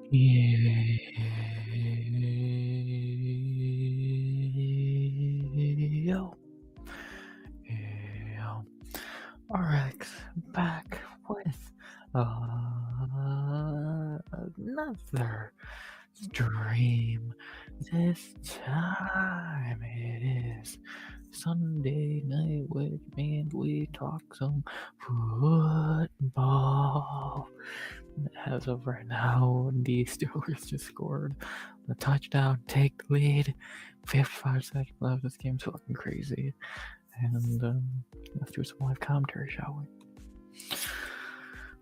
Yo, yo, RX back with another stream. This time it is Sunday night, which means we talk some football. As of right now, the Steelers just scored a touchdown, take the lead. 55 seconds left. This game's fucking crazy. And let's do some live commentary, shall we?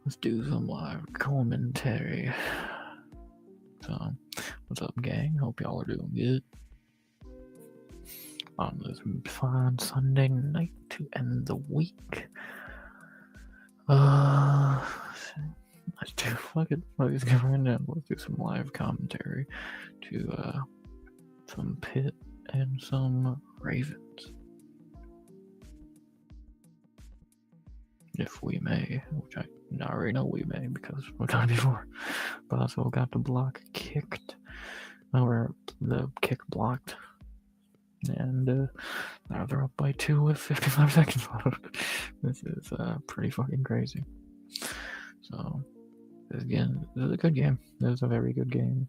Let's do some live commentary. So, what's up, gang? Hope y'all are doing good on this fine Sunday night to end the week. Let's do let's get right now. Let's do some live commentary to some Pitt and some Ravens, if we may, which I already know we may because we've done it before. But also got the block kicked, or the kick blocked, and now they're up by 2 with 55 seconds left. This is pretty fucking crazy. So, this is a good game. This is a very good game.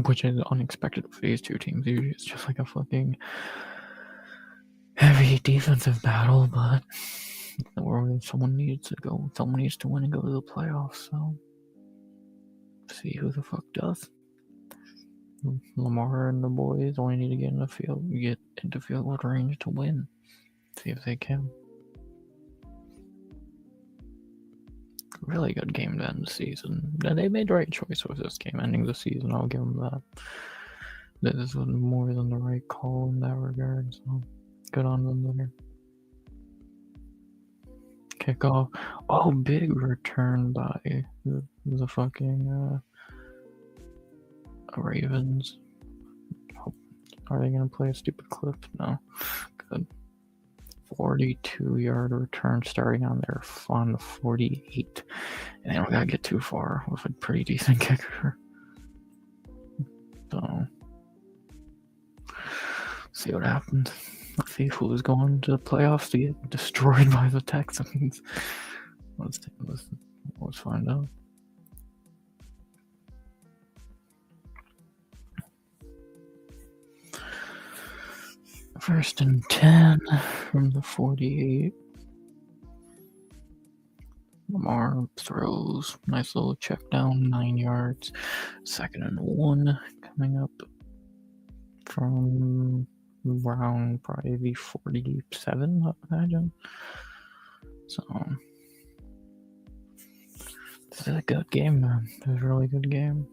Which is unexpected for these two teams. Usually it's just like a fucking heavy defensive battle, but someone needs to win and go to the playoffs, so see who the fuck does. Lamar and the boys only need to get into field goal range to win. See if they can. Really good game to end the season. And they made the right choice with this game ending the season. I'll give them that. This was more than the right call in that regard, so good on them there. Kickoff. Oh, big return by the fucking Ravens. Are they gonna play a stupid clip? No. Good. 42-yard return starting on the 48. And they don't gotta get too far with a pretty decent kicker. So, see what happens. Let's see who's going to the playoffs to get destroyed by the Texans. Let's find out. First and 10 from the 48. Lamar throws. Nice little check down, 9 yards. 2nd and 1 coming up from around probably 47, I imagine. So, this is a good game, man. This is a really good game.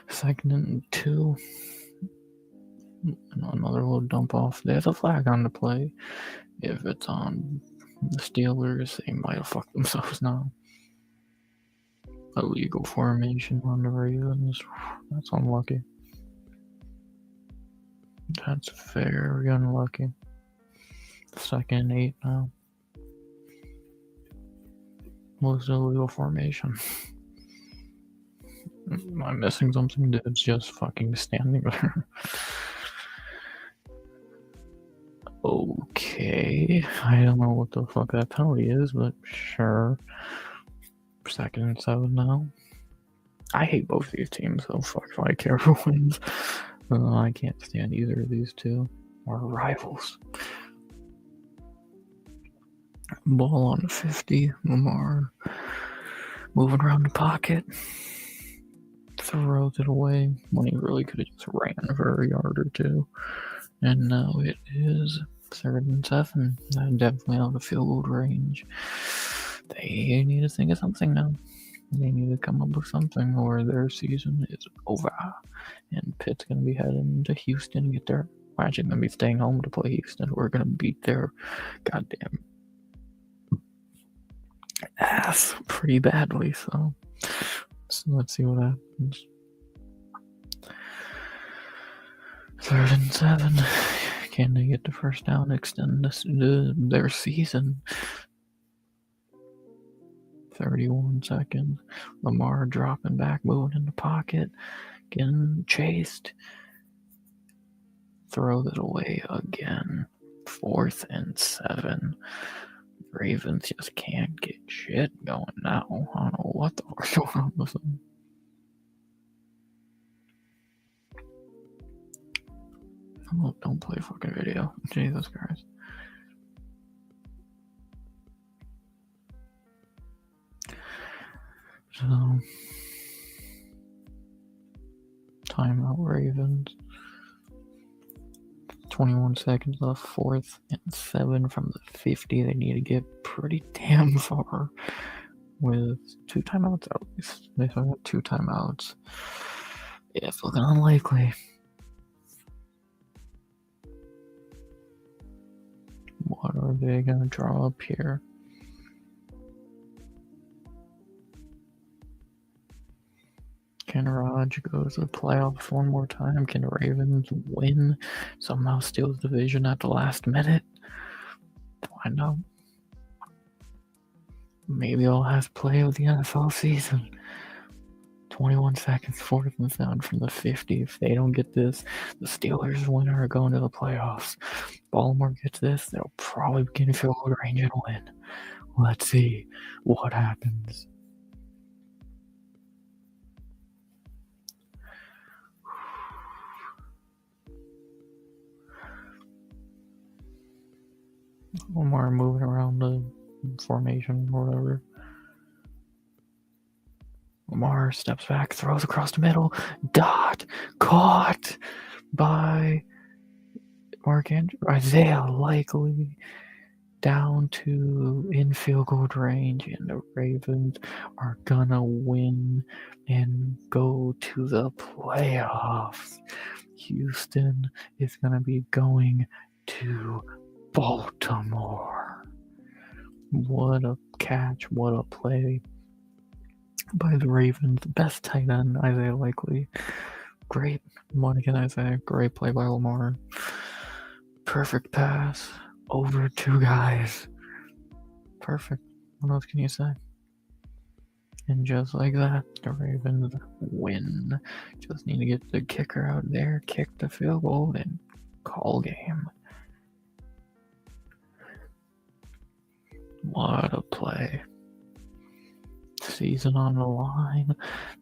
Second and 2. Another little dump off. There's a flag on the play. If it's on the Steelers, they might have fucked themselves now. Illegal formation on the Ravens. That's unlucky. That's very unlucky. 2nd and 8 now. What's the illegal formation? Am I missing something? Dude's just fucking standing there. Okay. I don't know what the fuck that penalty is, but sure. 2nd and 7 now. I hate both these teams, so fuck if I care who wins. I can't stand either of these two. Our rivals. Ball on 50. Lamar moving around the pocket. Throws it away when he really could have just ran for a yard or two. And now it is 3rd and 7. Definitely out of field goal range. They need to think of something now. They need to come up with something, or their season is over. And Pitt's going to be heading to Houston and get their. We're actually going to be staying home to play Houston. We're going to beat their goddamn ass pretty badly. So, So let's see what happens. 3rd and 7. Can they get the first down, extend their season? 31 seconds. Lamar dropping back, moving in the pocket, getting chased. Throws it away again. 4th and 7. Ravens just can't get shit going now. I don't know what the fuck's going on with them. Oh, don't play fucking video. Jesus Christ. So, timeout Ravens. 21 seconds left, 4th and 7 from the 50. They need to get pretty damn far with 2 timeouts at least. They still got 2 timeouts. Yeah, it's looking unlikely. What are they going to draw up here? Can Raj go to the playoffs one more time? Can the Ravens win? Somehow steal the division at the last minute? Find out. Maybe I'll have to play with the NFL season. 21 seconds, 4th and 7 from the 50. If they don't get this, the Steelers win or are going to the playoffs. Baltimore gets this, they'll probably begin field goal range and win. Let's see what happens. Lamar moving around the formation or whatever. Lamar steps back, throws across the middle. Dot caught by Mark Andrews. Isaiah Likely down to in field goal range, and the Ravens are gonna win and go to the playoffs. Houston is gonna be going to Baltimore. What a catch, what a play by the Ravens. Best tight end, Isaiah Likely. Great, what can I say? Great play by Lamar. Perfect pass over 2 guys. Perfect. What else can you say? And just like that, the Ravens win. Just need to get the kicker out there, kick the field goal, and call game. What a play. Season on the line.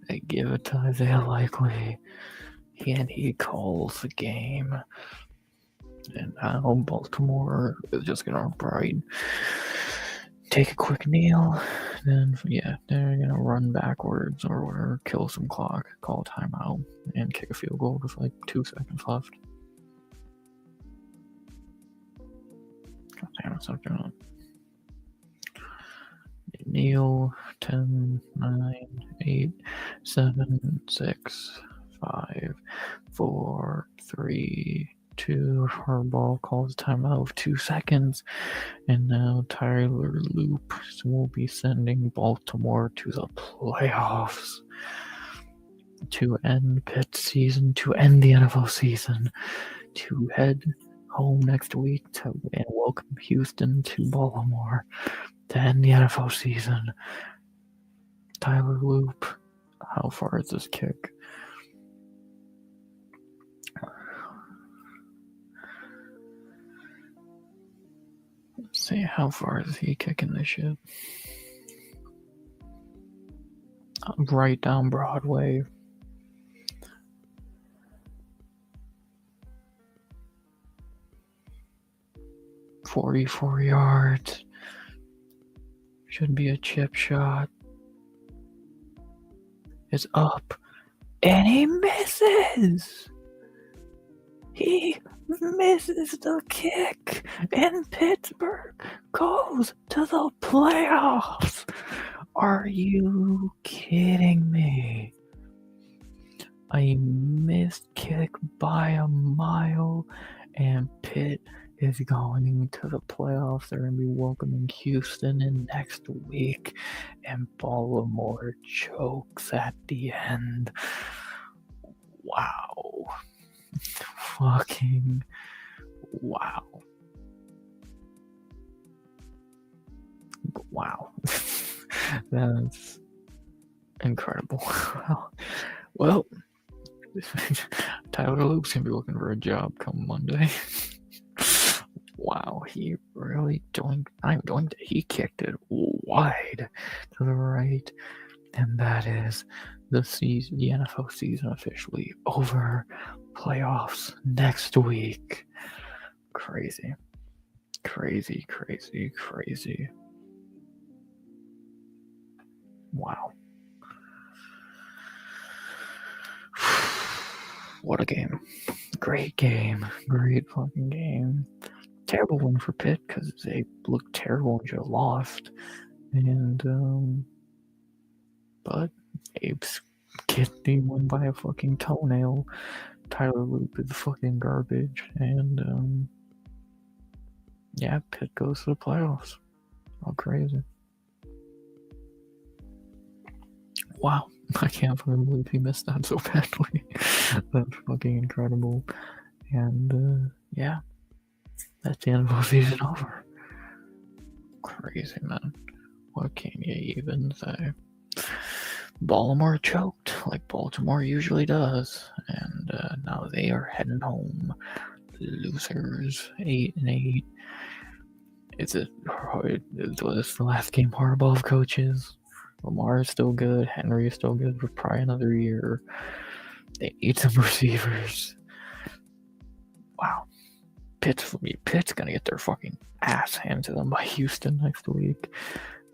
They give it to Isaiah Likely. And he calls the game. And now Baltimore is just going to take a quick kneel. Then, yeah, they're going to run backwards or whatever, kill some clock, call a timeout, and kick a field goal with like 2 seconds left. God damn it, stop doing it. Kneel. 10, 9, 8, 7, 6, 5, 4, 3, 2. Harbaugh calls timeout of 2 seconds. And now Tyler Loop will be sending Baltimore to the playoffs to end Pitt's season, to end the NFL season, to head home next week and welcome Houston to Baltimore to end the NFL season. Tyler Loop, how far is this kick? Let's see, how far is he kicking this shit? Right down Broadway. $44 yards. Should be a chip shot. It's up. And he misses! He misses the kick, and Pittsburgh goes to the playoffs. Are you kidding me? A missed kick by a mile, and Pitt is going to the playoffs. They're going to be welcoming Houston in next week, and Baltimore chokes at the end. Wow. Fucking wow. Wow. That's incredible. Well, Tyler Luke's gonna be looking for a job come Monday. Wow, he really he kicked it wide to the right. And that is the NFL season officially over. Playoffs next week. Crazy. Crazy, crazy, crazy. Wow. What a game. Great game. Great fucking game. Terrible win for Pitt because they looked terrible and just lost. And, but Abe's kidney won by a fucking toenail. Tyler Loop is fucking garbage. And, yeah, Pitt goes to the playoffs. How crazy. Wow. I can't fucking believe he missed that so badly. That's fucking incredible. And, yeah. That's the NFL season over. Crazy, man. What can you even say? Baltimore choked like Baltimore usually does, and now they are heading home. Losers, 8-8. It was the last game Harbaugh coaches. Lamar is still good. Henry is still good for probably another year. They need some receivers. Wow. Pitt's gonna get their fucking ass handed to them by Houston next week.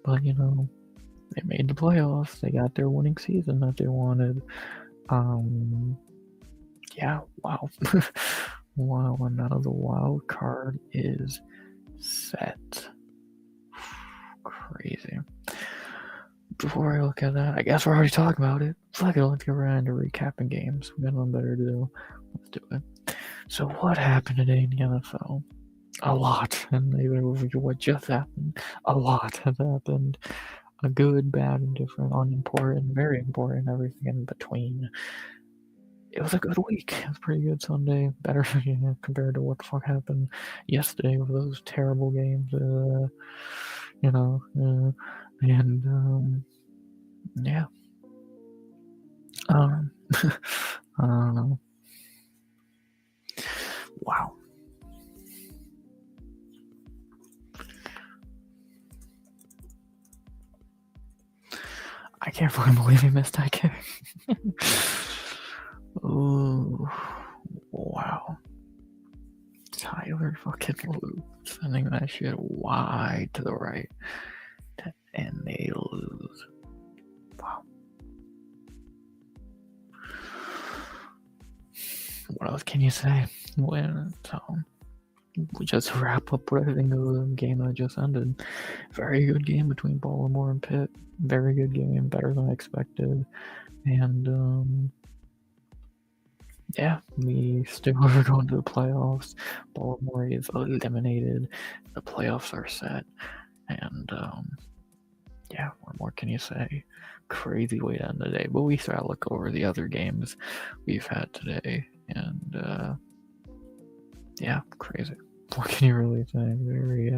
But, they made the playoffs. They got their winning season that they wanted. Yeah, wow. Wow, and now the wild card is set. Crazy. Before I look at that, I guess we're already talking about it. Fuck it, let's get around to recapping games. We got nothing better to do. Let's do it. So what happened today in the NFL? A lot. And what just happened? A lot has happened. A good, bad, indifferent, unimportant, very important, everything in between. It was a good week. It was a pretty good Sunday. Better compared to what the fuck happened yesterday with those terrible games. And yeah. I don't know. Wow. I can't fucking believe he missed that kick. Ooh, wow. Tyler fucking Luke sending that shit wide to the right, and they lose. Wow. What else can you say? We just wrap up what I think of the game that just ended. Very good game between Baltimore and Pitt. Very good game, better than I expected. And yeah, we still are going to the playoffs. Baltimore is eliminated. The playoffs are set. And yeah, what more can you say? Crazy way to end the day. But we gotta look over the other games we've had today. And yeah, crazy. What can you really say? Very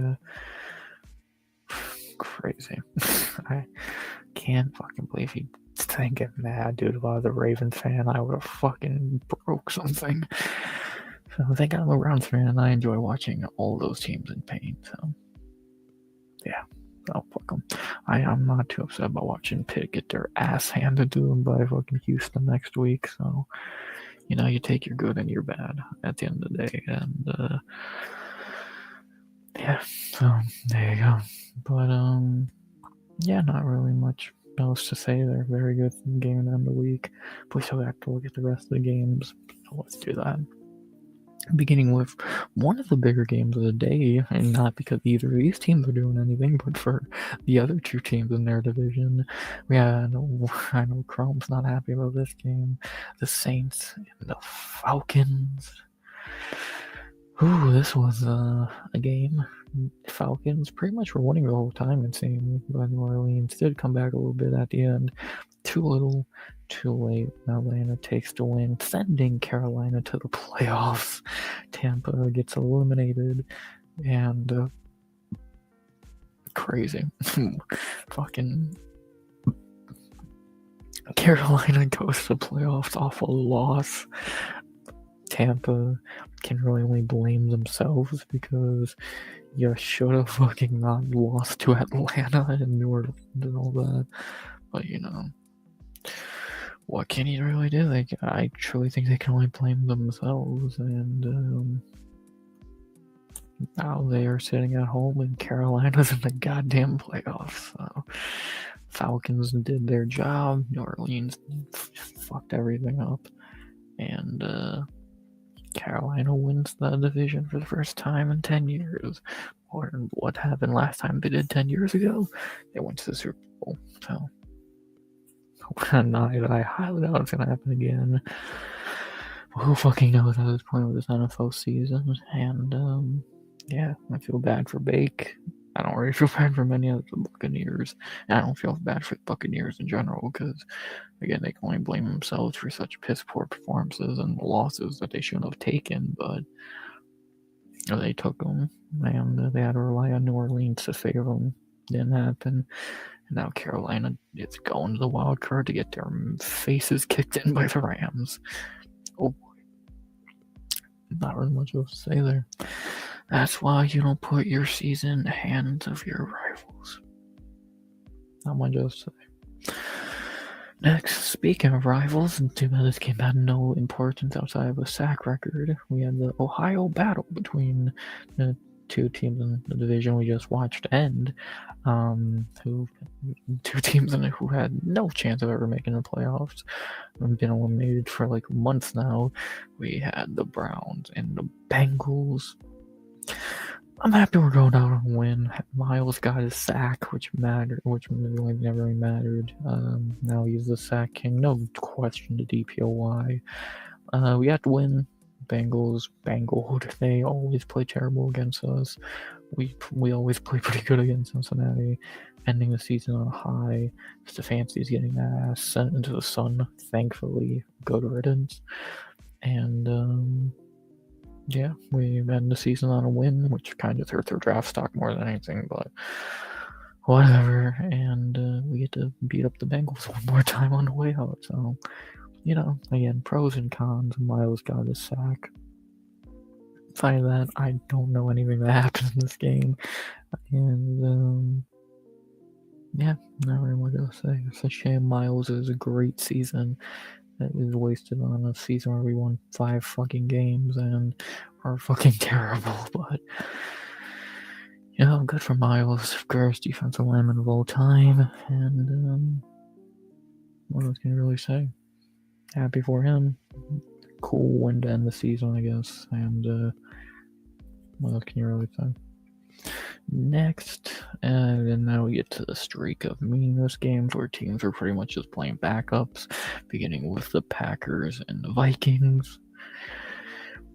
crazy. I can't fucking believe he didn't get mad, dude. If I was a Ravens fan, I would have fucking broke something. So thank God I'm a Browns fan, and I enjoy watching all those teams in pain. So yeah, oh fuck them. I'm not too upset about watching Pitt get their ass handed to them by fucking Houston next week. So you take your good and your bad at the end of the day, and yeah. So there you go. But yeah, not really much else to say. They're very good game at the end of the week. But we still have to look at the rest of the games. So let's do that. Beginning with one of the bigger games of the day, and not because either of these teams are doing anything, but for the other two teams in their division. I know Chrome's not happy about this game. The Saints and the Falcons. Ooh, this was a game. Falcons pretty much were winning the whole time, it seemed, but New Orleans did come back a little bit at the end. Too little, too late. Atlanta takes the win, sending Carolina to the playoffs. Tampa gets eliminated, and crazy. Fucking Carolina goes to the playoffs off a loss. Tampa can really only blame themselves because you should have fucking not lost to Atlanta and New Orleans and all that. But what can you really do? I truly think they can only blame themselves, and now they are sitting at home and Carolina's in the goddamn playoffs. So Falcons did their job. New Orleans fucked everything up, and Carolina wins the division for the first time in 10 years. Or what happened last time they did 10 years ago? They went to the Super Bowl. So, I highly doubt it's going to happen again. Who fucking knows at this point with this NFL season? And, yeah, I feel bad for Bake. I don't really feel bad for many of the Buccaneers. And I don't feel bad for the Buccaneers in general because, again, they can only blame themselves for such piss poor performances and losses that they shouldn't have taken, but they took them, and they had to rely on New Orleans to save them. Didn't happen. And now Carolina is going to the wild card to get their faces kicked in by the Rams. Oh boy. Not really much else to say there. That's why you don't put your season in the hands of your rivals. Not much else to say. Next, speaking of rivals, and too bad this game had no importance outside of a sack record, we had the Ohio battle between the two teams in the division we just watched end. Two teams in it who had no chance of ever making the playoffs, and been eliminated for like months now. We had the Browns and the Bengals. I'm happy we're going out on a win. Miles got his sack, which really never really mattered. Now he's the sack king, no question to DPOY. We have to win. Bengals bangled. They always play terrible against us. We always play pretty good against Cincinnati. Ending the season on a high. Stefanski's getting ass sent into the sun. Thankfully, good riddance. And yeah, we end the season on a win, which kind of hurt their draft stock more than anything, but whatever. And we get to beat up the Bengals one more time on the way out. So, again, pros and cons. Miles got his sack. Aside that, I don't know anything that happened in this game. And, yeah, not really much to say. It's a shame Miles is a great season that is wasted on a season where we won 5 fucking games and are fucking terrible, but good for Miles, greatest defensive lineman of all time, and what else can you really say? Happy for him. Cool win to end the season, I guess, and what else can you really say? Next, and then now we get to the streak of meaningless games where teams are pretty much just playing backups, beginning with the Packers and the Vikings.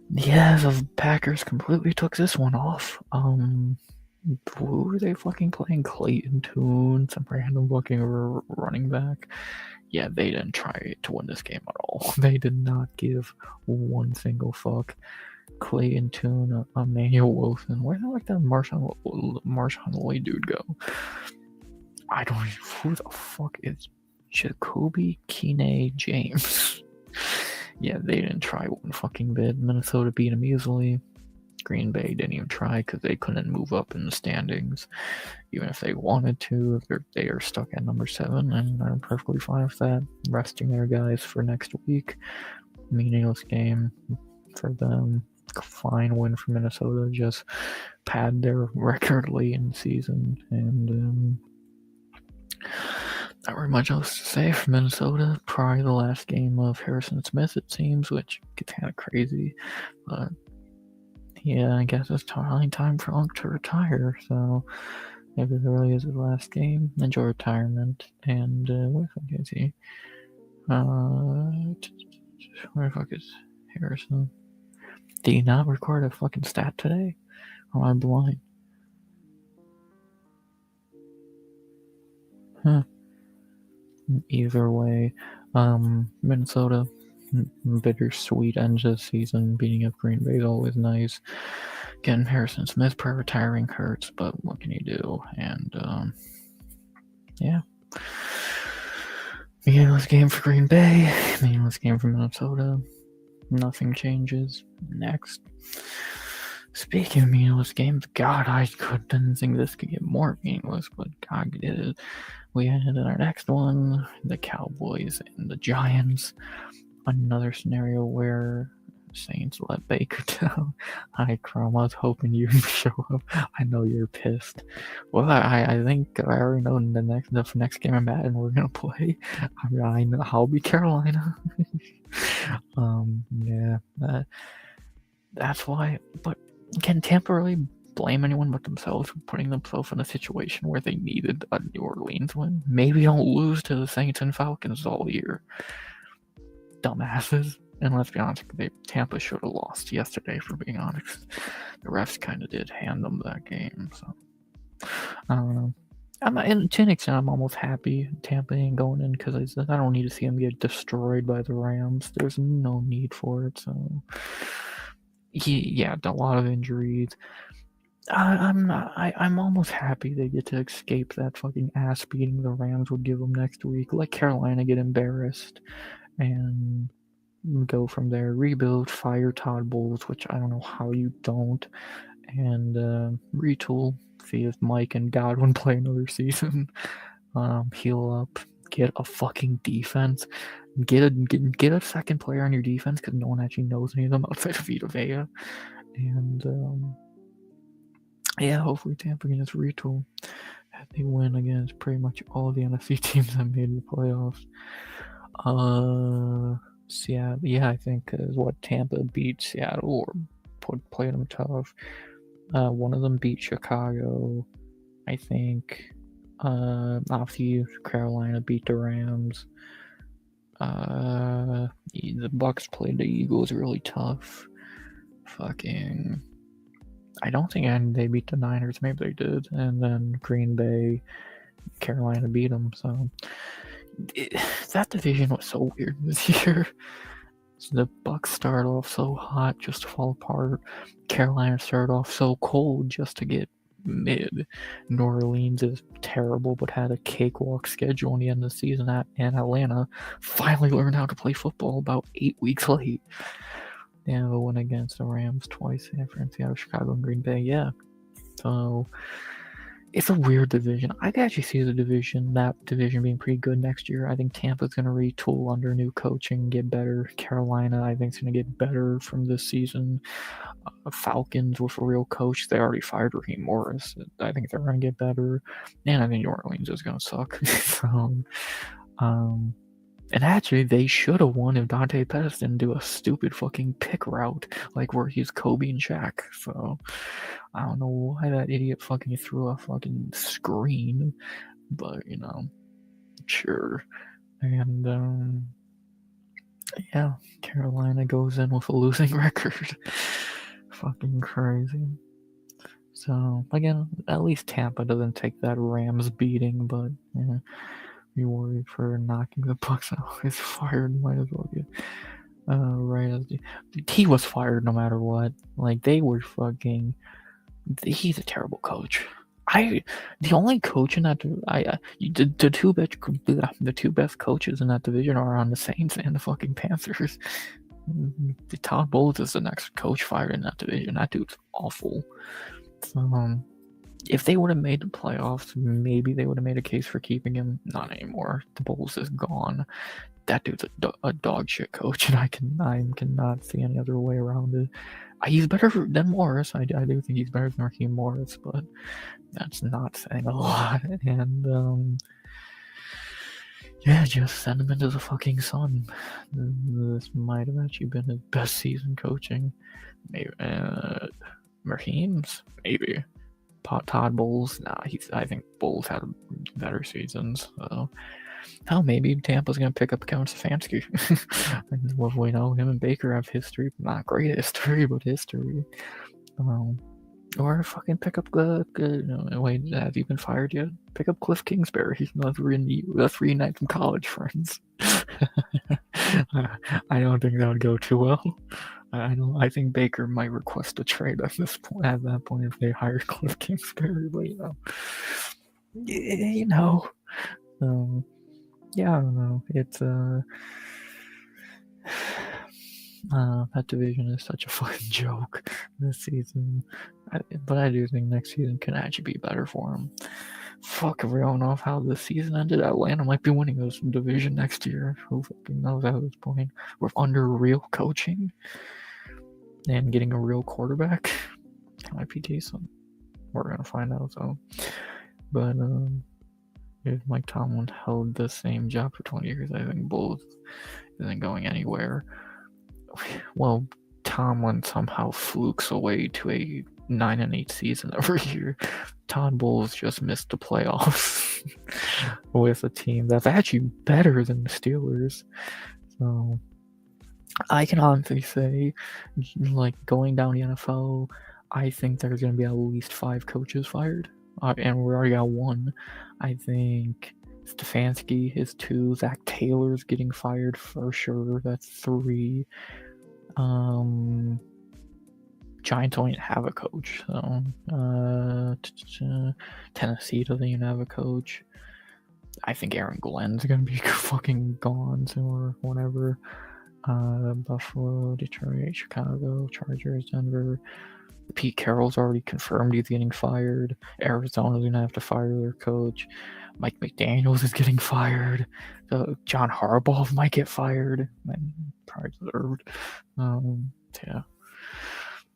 Yeah, the Packers completely took this one off. Who were they fucking playing? Clayton Tune, some random fucking running back. Yeah, they didn't try to win this game at all. They did not give one single fuck. Clayton Tune, Emmanuel Wilson. Where the that Marshawn Lloyd dude go? I don't know who the fuck is Jacoby Kine James. Yeah, they didn't try one fucking bit. Minnesota beat them easily. Green Bay didn't even try because they couldn't move up in the standings. Even if they wanted to, they are stuck at number 7, and I'm perfectly fine with that. Resting their guys for next week. Meaningless game for them. Fine win for Minnesota. Just pad their record late in the season, and not very much else to say for Minnesota. Probably the last game of Harrison Smith, it seems, which gets kind of crazy, but yeah, I guess it's time for Unc to retire, so maybe it really is his last game. Enjoy retirement, and where the fuck is he? Where the fuck is Harrison? Did he not record a fucking stat today? Or am I blind? Huh. Either way, Minnesota, bittersweet end of the season. Beating up Green Bay is always nice. Getting Harrison Smith per retiring hurts, but what can you do? And yeah. Meaningless game for Green Bay. Meaningless game for Minnesota. Nothing changes. Next. Speaking of meaningless games, God, I didn't think this could get more meaningless, but God did it. We had in our next one, the Cowboys and the Giants. Another scenario where Saints let Baker down. Hi, Chrome. I was hoping you'd show up. I know you're pissed. Well, I think I already know the next game of Madden we're gonna play. I know I'll be Carolina. Yeah, that's why. But can Tampa really blame anyone but themselves for putting themselves in a situation where they needed a New Orleans win? Maybe don't lose to the Saints and Falcons all year. Dumbasses. And let's be honest, Tampa should have lost yesterday, for being honest. The refs kind of did hand them that game, so I don't know. To an extent, I'm almost happy Tampa ain't going in because I don't need to see them get destroyed by the Rams. There's no need for it. So, yeah, a lot of injuries. I'm almost happy they get to escape that fucking ass beating the Rams would give them next week. Let Carolina get embarrassed and go from there. Rebuild, fire Todd Bowles, which I don't know how you don't, and retool. See if Mike and Godwin play another season. Heal up, get a fucking defense, get a second player on your defense because no one actually knows any of them outside of Vita Vea, and yeah, hopefully Tampa can just retool. They win against pretty much all the NFC teams that made the playoffs. Seattle, yeah, I think is what Tampa beat Seattle or played them tough. One of them beat Chicago, I think. Obviously, Carolina beat the Rams. The Bucks played the Eagles really tough. Fucking, I don't think they beat the Niners. Maybe they did, and then Green Bay, Carolina beat them. So that division was so weird this year. So the Bucks started off so hot just to fall apart. Carolina started off so cold just to get mid. New Orleans is terrible but had a cakewalk schedule in the end of the season, and Atlanta finally learned how to play football about 8 weeks late. They have a win against the Rams twice, San Francisco, Chicago, and Green Bay. Yeah. So it's a weird division. I can actually see that division being pretty good next year. I think Tampa's going to retool under new coaching, get better. Carolina, I think, is going to get better from this season. Falcons with a real coach. They already fired Raheem Morris. I think they're going to get better. And I think New Orleans is going to suck. So, and actually, they should have won if Dante Pettis didn't do a stupid fucking pick route, like where he's Kobe and Shaq. So, I don't know why that idiot fucking threw a fucking screen, but, sure. And, yeah, Carolina goes in with a losing record. Fucking crazy. So, again, at least Tampa doesn't take that Rams beating, but, yeah. Be worried for knocking the Bucks out. He's fired. Might as well get right as he was fired no matter what. Like they were fucking. He's a terrible coach. The only coach in that the two best coaches in that division are on the Saints and the fucking Panthers. Todd Bowles is the next coach fired in that division. That dude's awful. So, if they would have made the playoffs, maybe they would have made a case for keeping him. Not anymore. The Bulls is gone. That dude's a dog shit coach, and I cannot see any other way around it. He's better than Morris. I do think he's better than Raheem Morris, but that's not saying a lot. And yeah, just send him into the fucking sun. This might have actually been his best season coaching. Maybe Raheem's, maybe. Todd Bowles, I think Bowles had better seasons. So Hell, maybe Tampa's going to pick up Kevin Stefanski. Well, we know him and Baker have history. Not great history, but history. Or fucking pick up wait, have you been fired yet? Pick up Cliff Kingsbury. Let's reunite some college friends. I don't think that would go too well. I think Baker might request a trade at this point. At that point, if they hire Cliff Kingsbury, but yeah, I don't know. It's that division is such a fucking joke this season. But I do think next season can actually be better for them. Fuck, if we don't know how this season ended, Atlanta might be winning this division next year. Who fucking knows at this point? We're under real coaching and getting a real quarterback. That might be decent. We're gonna find out though. But if Mike Tomlin held the same job for 20 years, I think Bulls isn't going anywhere. Well, Tomlin somehow flukes away to a 9-8 season every year. Todd Bowles just missed the playoffs with a team that's actually better than the Steelers. So I can honestly say, like, going down the NFL, I think there's going to be at least 5 coaches fired. And we already got 1. I think Stefanski is 2. Zach Taylor's getting fired for sure. That's 3. Giants don't even have a coach. So Tennessee doesn't even have a coach. I think Aaron Glenn's gonna be fucking gone soon or whatever. Buffalo, Detroit, Chicago, Chargers, Denver. Pete Carroll's already confirmed he's getting fired. Arizona's gonna have to fire their coach. Mike McDaniels is getting fired. John Harbaugh might get fired. And probably deserved. Yeah.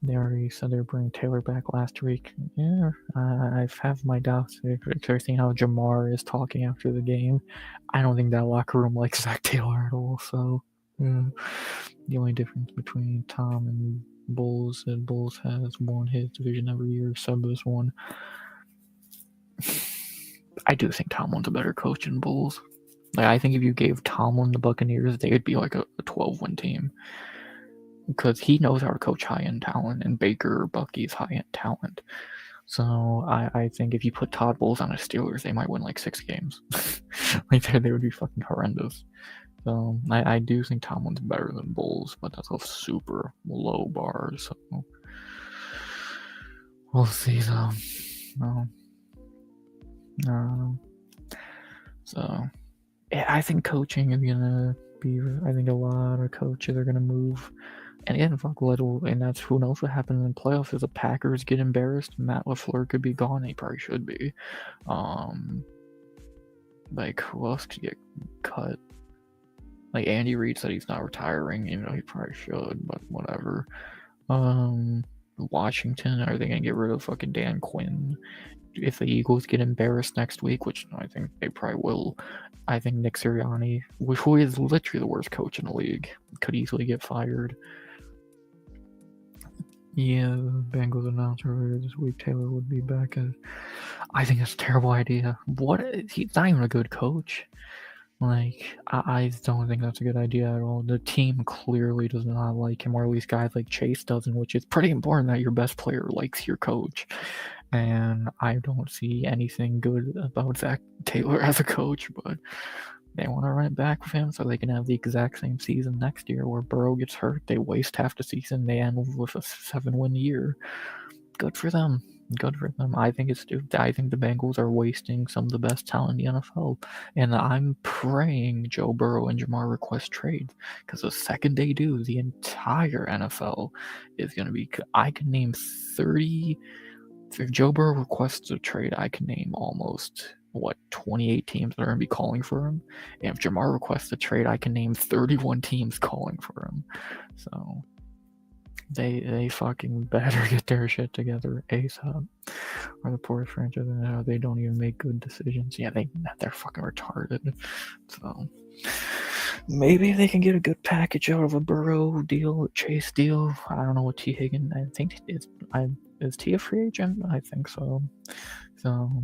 They already said they're bringing Taylor back last week. Yeah, I have my doubts. Seeing how Jamar is talking after the game, I don't think that locker room likes Zach Taylor at all. So, the only difference between Tom and Bulls is Bulls has won his division every year, sub this one. I do think Tomlin's a better coach than Bulls. Like, I think if you gave Tomlin the Buccaneers, they would be like a 12-win team. Because he knows how to coach high-end talent, and Baker or Bucky's high-end talent. So I think if you put Todd Bowles on the Steelers, they might win like 6 games. Like, they would be fucking horrendous. So I do think Tomlin's better than Bowles, but that's a super low bar. So we'll see though. So yeah, I think coaching is gonna be. I think a lot of coaches are gonna move. And again, fuck Little, and that's who knows what happens in the playoffs. If the Packers get embarrassed, Matt LaFleur could be gone. He probably should be. Like, who else could get cut? Like, Andy Reid said he's not retiring. You know, he probably should, but whatever. Washington, are they gonna get rid of fucking Dan Quinn? If the Eagles get embarrassed next week, which I think they probably will, I think Nick Sirianni, who is literally the worst coach in the league, could easily get fired. Yeah, the Bengals announced earlier this week Taylor would be back. I think it's a terrible idea. He's not even a good coach. Like, I don't think that's a good idea at all. The team clearly does not like him, or at least guys like Chase doesn't, which is pretty important that your best player likes your coach. And I don't see anything good about Zach Taylor as a coach, but they want to run it back with him so they can have the exact same season next year where Burrow gets hurt, they waste half the season, they end with a 7-win year. Good for them. Good for them. I think it's stupid. I think the Bengals are wasting some of the best talent in the NFL. And I'm praying Joe Burrow and Jamar request trades, because the second they do, the entire NFL is going to be... I can name 30... If Joe Burrow requests a trade, I can name almost... 28 teams that are going to be calling for him. And if Jamar requests a trade, I can name 31 teams calling for him. So they fucking better get their shit together ASAP. Or the poorest franchise in now, they don't even make good decisions. Yeah, they're fucking retarded. So maybe they can get a good package out of a Burrow deal, a Chase deal. I don't know what T. Higgins. I think is T a free agent? I think so. So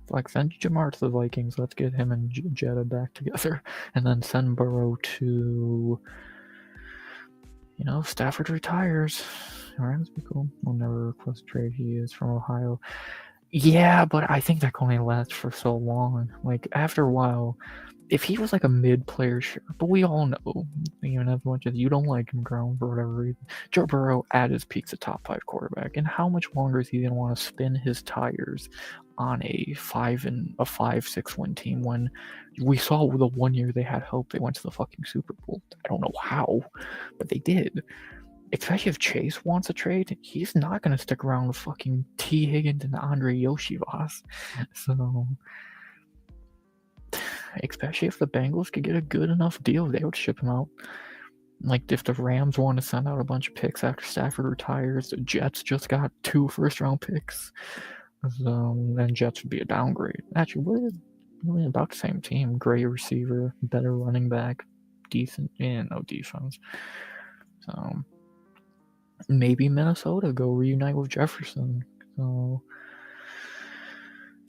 Like, send Jamar to the Vikings. Let's get him and Jetta back together. And then send Burrow to, Stafford retires. Rams be cool. We'll never request trade. He is from Ohio. Yeah, but I think that can only last for so long. Like, after a while, if he was like a mid player, sure. But we all know, even as much as you don't like him, Ground, for whatever reason, Joe Burrow at his peak's a top 5 quarterback. And how much longer is he gonna want to spin his tires on a 5-6 win team when we saw the one year they had hope they went to the fucking Super Bowl? I don't know how, but they did. Especially if Chase wants a trade, he's not gonna stick around with fucking T. Higgins and Andre Yoshivas. So, especially if the Bengals could get a good enough deal, they would ship him out. Like, if the Rams want to send out a bunch of picks after Stafford retires, the Jets just got 2 first-round picks. Then Jets would be a downgrade. Actually, we're really about the same team. Great receiver, better running back, decent, no defense. So, maybe Minnesota go reunite with Jefferson. So,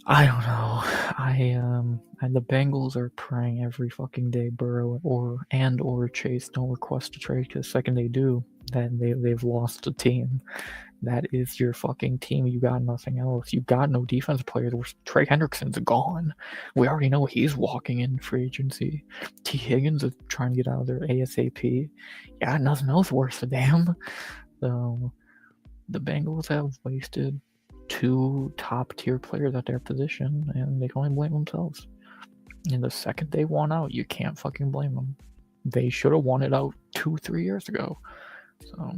I don't know. The Bengals are praying every fucking day Burrow or Chase don't request a trade, because the second they do, then they've lost a team. That is your fucking team. You got nothing else. You got no defensive players. Trey Hendrickson's gone. We already know he's walking in free agency. T. Higgins is trying to get out of there ASAP. Yeah, nothing else worth a damn. So the Bengals have wasted 2 top-tier players at their position, and they can only blame themselves. And the second they won out, you can't fucking blame them. They should have won it out 2-3 years ago. So,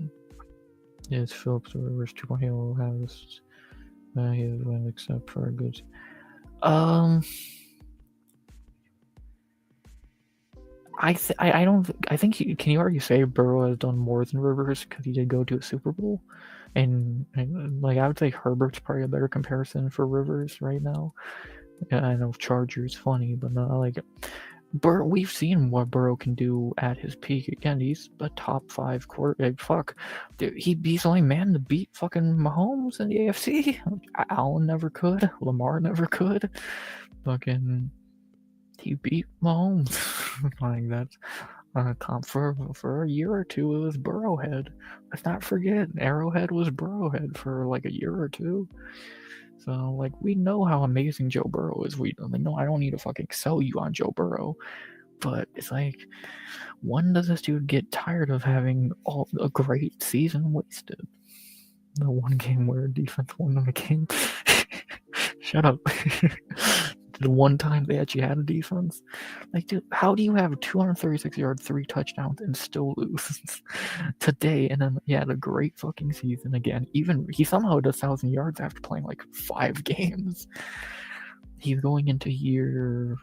yes, Phillips Rivers 2.0 has he has win except for a good. I think can you already say Burrow has done more than Rivers because he did go to a Super Bowl, and like I would say Herbert's probably a better comparison for Rivers right now. I know Chargers funny, but not like we've seen what Burrow can do at his peak. Again, he's a top 5 quarterback. Fuck, dude, he's the only man to beat fucking Mahomes in the AFC. Allen never could. Lamar never could. Fucking, he beat Mahomes. Like, that's for a year or two. It was Burrowhead. Let's not forget, Arrowhead was Burrowhead for like a year or two. So, like, we know how amazing Joe Burrow is. I don't need to fucking sell you on Joe Burrow. But it's like, when does this dude get tired of having a great season wasted? The one game where defense won the game. Shut up. The one time they actually had a defense. Like, dude, how do you have 236 yards, 3 touchdowns, and still lose today? And then he had a great fucking season again. Even he somehow had 1,000 yards after playing like 5 games. He's going into year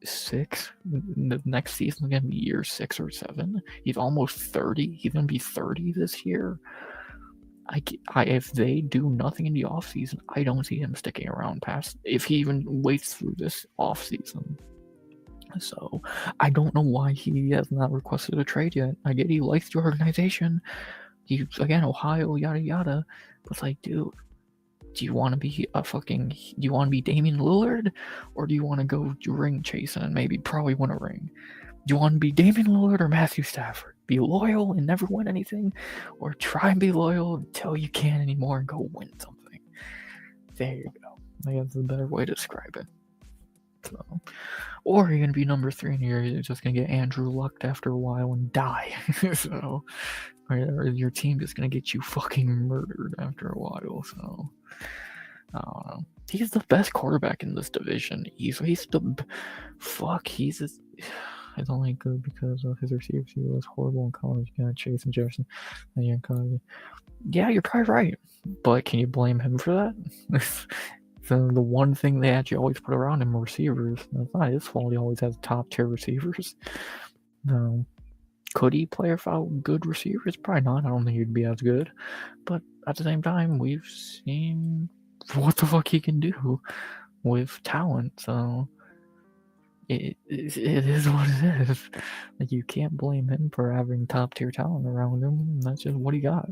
6. The next season is gonna be year 6 or 7. He's almost 30. He's gonna be 30 this year. If they do nothing in the offseason, I don't see him sticking around past, if he even waits through this offseason. So I don't know why he has not requested a trade yet. I get he likes the organization. He's, again, Ohio, yada yada. But it's like, dude, do you want to be Damian Lillard, or do you want to go ring chasing and probably win a ring? Do you want to be Damian Lillard or Matthew Stafford? Be loyal and never win anything, or try and be loyal until you can't anymore and go win something? There you go. I guess that's a better way to describe it. So, or you're gonna be number 3 and you're just gonna get Andrew Luck after a while and die. So, or your team just gonna get you fucking murdered after a while. So, I don't know. He's the best quarterback in this division. He's only good because of his receivers. He was horrible in college. Chase and Jefferson. Yeah, you're probably right. But can you blame him for that? So the one thing they actually always put around him are receivers. That's not his fault. He always has top-tier receivers. No. Could he play without good receivers? Probably not. I don't think he'd be as good. But at the same time, we've seen what the fuck he can do with talent. So it is what it is. Like, you can't blame him for having top tier talent around him. That's just what he got.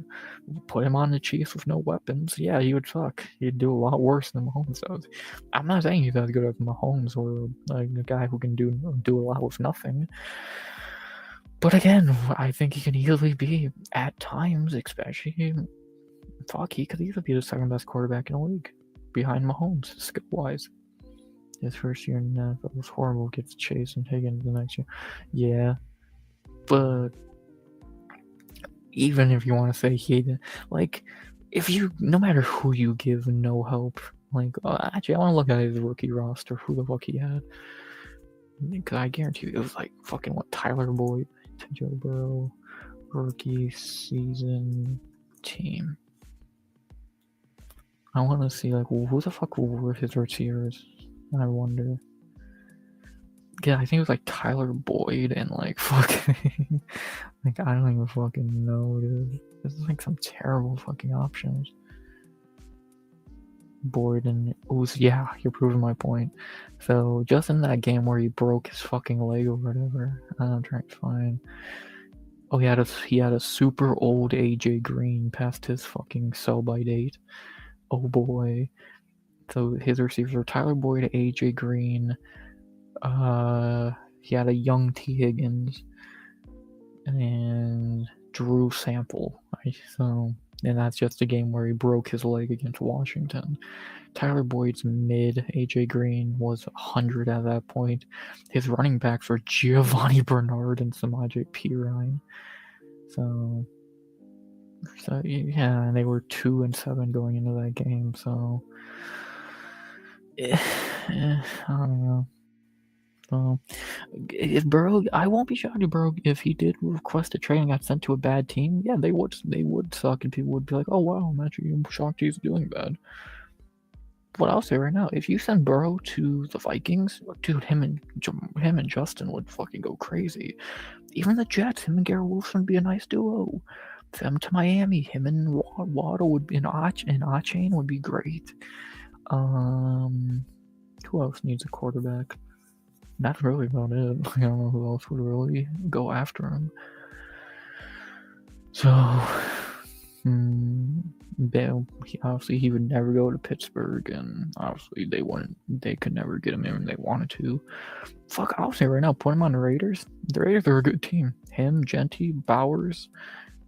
Put him on the Chiefs with no weapons. Yeah, he would suck. He'd do a lot worse than Mahomes does. I'm not saying he's as good as Mahomes or like a guy who can do a lot with nothing. But again, I think he can easily be at times, especially he could easily be the second best quarterback in the league, behind Mahomes skill wise. His first year in the NFL was horrible. Gets Chase and Higgins the next year. Yeah, but even if you want to say he did, like, if you, no matter who you give no help, like, actually, I want to look at his rookie roster, who the fuck he had. Because I guarantee you, it was like fucking what, Tyler Boyd to Joe Burrow, rookie season team. I want to see, like, who the fuck were his receivers? I wonder. Yeah, I think it was like Tyler Boyd and like fucking like, I don't even fucking know, dude. This is like some terrible fucking options. Boyd and Uzi, yeah, you're proving my point. So just in that game where he broke his fucking leg or whatever, I'm trying to find. Oh, he had a super old AJ Green past his fucking sell by date. Oh boy. So his receivers were Tyler Boyd, AJ Green. He had a young T Higgins and Drew Sample. So, and that's just a game where he broke his leg against Washington. Tyler Boyd's mid. AJ Green was 100 at that point. His running backs were Giovanni Bernard and Samaje Perine. So yeah, and they were 2-7 going into that game. So I don't know. If Burrow, I won't be shocked if Burrow, if he did request a trade and got sent to a bad team, yeah, they would suck, and people would be like, oh wow, I'm actually shocked he's doing bad. What I'll say right now, if you send Burrow to the Vikings, dude, him and Justin would fucking go crazy. Even the Jets, him and Garrett Wilson would be a nice duo. Them to Miami, him and Waddle would be an Achane would be great. Who else needs a quarterback? That's really about it. I don't know who else would really go after him. So, obviously he would never go to Pittsburgh, and obviously they could never get him in when they wanted to. Fuck, I'll say right now, put him on the Raiders. The Raiders are a good team. Him, Genty, Bowers.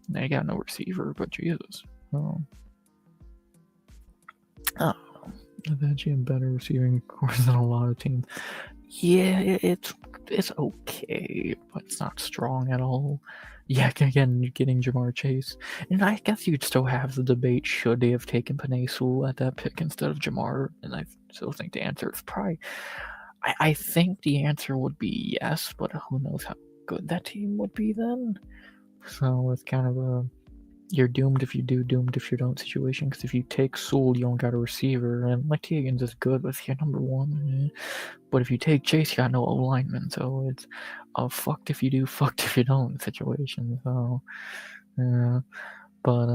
They got no receiver, but Jesus. Oh. I don't know. They've actually a better receiving course than a lot of teams. Yeah, it's okay, but it's not strong at all. Yeah, again, getting Jamar Chase. And I guess you'd still have the debate, should they have taken Penei Sewell at that pick instead of Jamar? And I still think the answer is probably... I think the answer would be yes, but who knows how good that team would be then. So it's kind of a... you're doomed if you do, doomed if you don't situation. Because if you take Sewell, you don't got a receiver, and like T. Higgins is good, but he's number one. But if you take Chase, you got no alignment, so it's a fucked if you do, fucked if you don't situation. So, but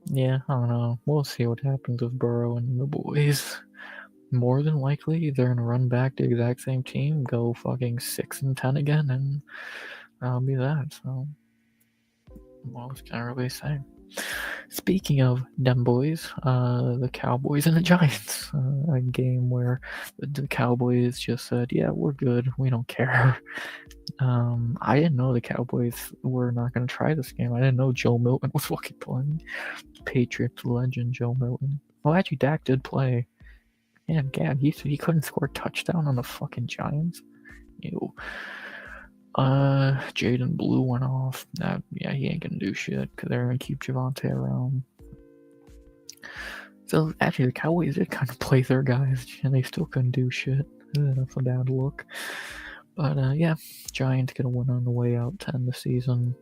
yeah, I don't know. We'll see what happens with Burrow and the boys. More than likely, they're gonna run back the exact same team, go fucking 6-10 again, and that'll be that. So, what else can I really say? Speaking of them boys, the Cowboys and the Giants, a game where the Cowboys just said, yeah, we're good, we don't care. I didn't know the Cowboys were not going to try this game. I didn't know Joe Milton was fucking playing. Patriots legend Joe Milton. Well, actually, Dak did play. Yeah, gad, he couldn't score a touchdown on the fucking Giants. Ew. Jaden Blue went off. Yeah, he ain't gonna do shit because they're gonna keep Javonte around. So actually, the Cowboys did kind of play their guys, and they still couldn't do shit. That's a bad look. But yeah, Giants gonna win on the way out to end the season.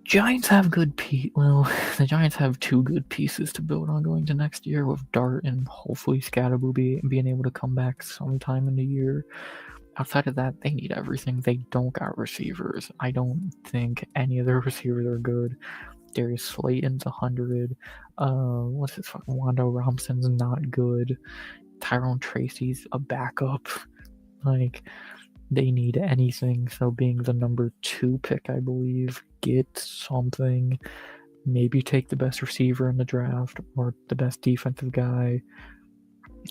Giants have the Giants have two good pieces to build on going to next year, with Dart and hopefully Scatterboo being able to come back sometime in the year. Outside of that, they need everything. They don't got receivers. I don't think any of their receivers are good. Darius Slayton's 100. What's his fucking Wando Robinson's not good. Tyrone Tracy's a backup. Like, they need anything. So being the number 2 pick, I believe, get something. Maybe take the best receiver in the draft or the best defensive guy.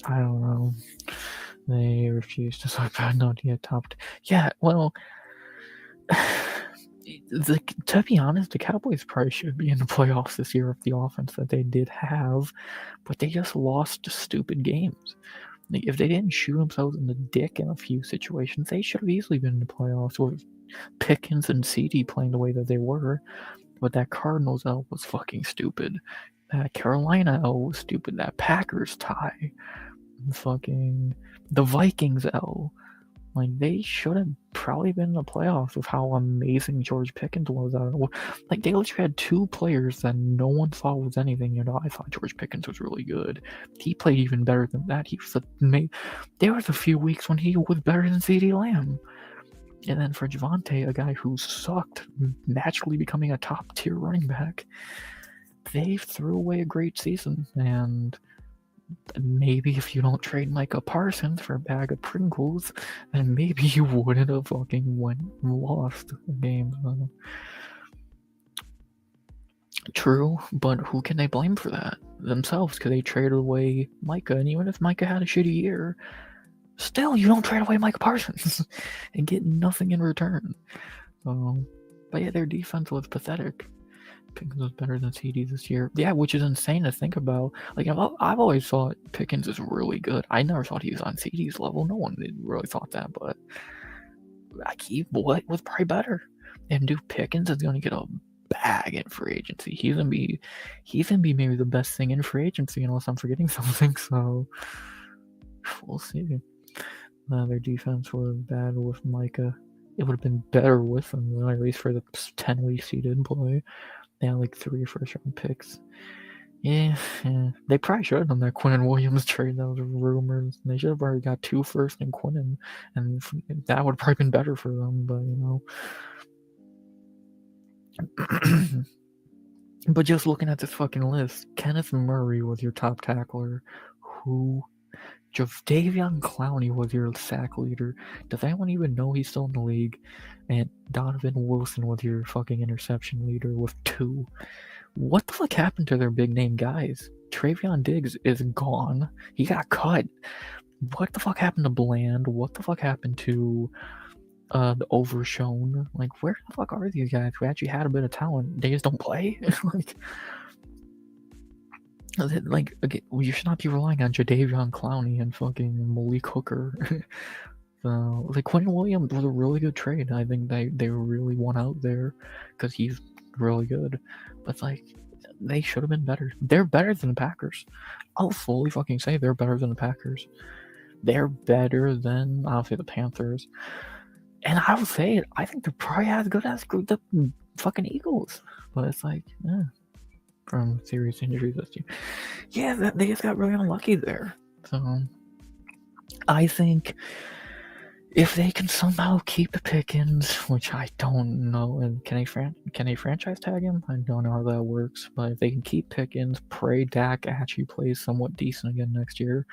I don't know. They refuse to start bad not yet top. Yeah, well, to be honest, the Cowboys probably should be in the playoffs this year with the offense that they did have, but they just lost stupid games. If they didn't shoot themselves in the dick in a few situations, they should have easily been in the playoffs with Pickens and CD playing the way that they were. But that Cardinals L was fucking stupid. That Carolina L was stupid. That Packers tie. Fucking the Vikings L. Like, they should have probably been in the playoffs with how amazing George Pickens was. Like, they literally had 2 players that no one thought was anything. I thought George Pickens was really good. He played even better than that. There was a few weeks when he was better than CeeDee Lamb. And then for Javonte, a guy who sucked, naturally becoming a top-tier running back, they threw away a great season. And maybe if you don't trade Micah Parsons for a bag of Pringles, then maybe you wouldn't have fucking lost the game. True, but who can they blame for that? Themselves, because they traded away Micah, and even if Micah had a shitty year, still, you don't trade away Micah Parsons and get nothing in return. But yeah, their defense was pathetic. Pickens was better than CD this year. Yeah, which is insane to think about. Like, I've always thought Pickens is really good. I never thought he was on CD's level. No one really thought that, but like, he was probably better. And dude, Pickens is gonna get a bag in free agency. He's gonna be maybe the best thing in free agency, unless I'm forgetting something. So we'll see. Their defense was bad with Micah. It would have been better with him, though, at least for the 10 weeks he did play. They had like 3 first-round picks. Yeah. They probably should have done that Quinnen Williams trade. That was rumors. They should have already got 2 first and Quinnen, and that would have probably been better for them. But but just looking at this fucking list, Kenneth Murray was your top tackler. Jadeveon Clowney was your sack leader. Does anyone even know he's still in the league? And Donovan Wilson was your fucking interception leader with 2. What the fuck happened to their big name guys? Travion Diggs is gone. He got cut. What the fuck happened to Bland? What the fuck happened to the Overshown? Like, where the fuck are these guys who actually had a bit of talent? They just don't play? Okay, you should not be relying on Jadeveon Clowney and fucking Malik Hooker. So, like, Quinnen Williams was a really good trade. I think they really won out there because he's really good. But, like, they should have been better. They're better than the Packers. I'll fully fucking say they're better than the Packers. They're better than, I'll say, the Panthers. And I would say, I think they're probably as good as the fucking Eagles. But it's like, from serious injuries this year. Yeah, they just got really unlucky there. So I think if they can somehow keep Pickens, which I don't know, and can they franchise tag him? I don't know how that works, but if they can keep Pickens, pray Dak actually plays somewhat decent again next year,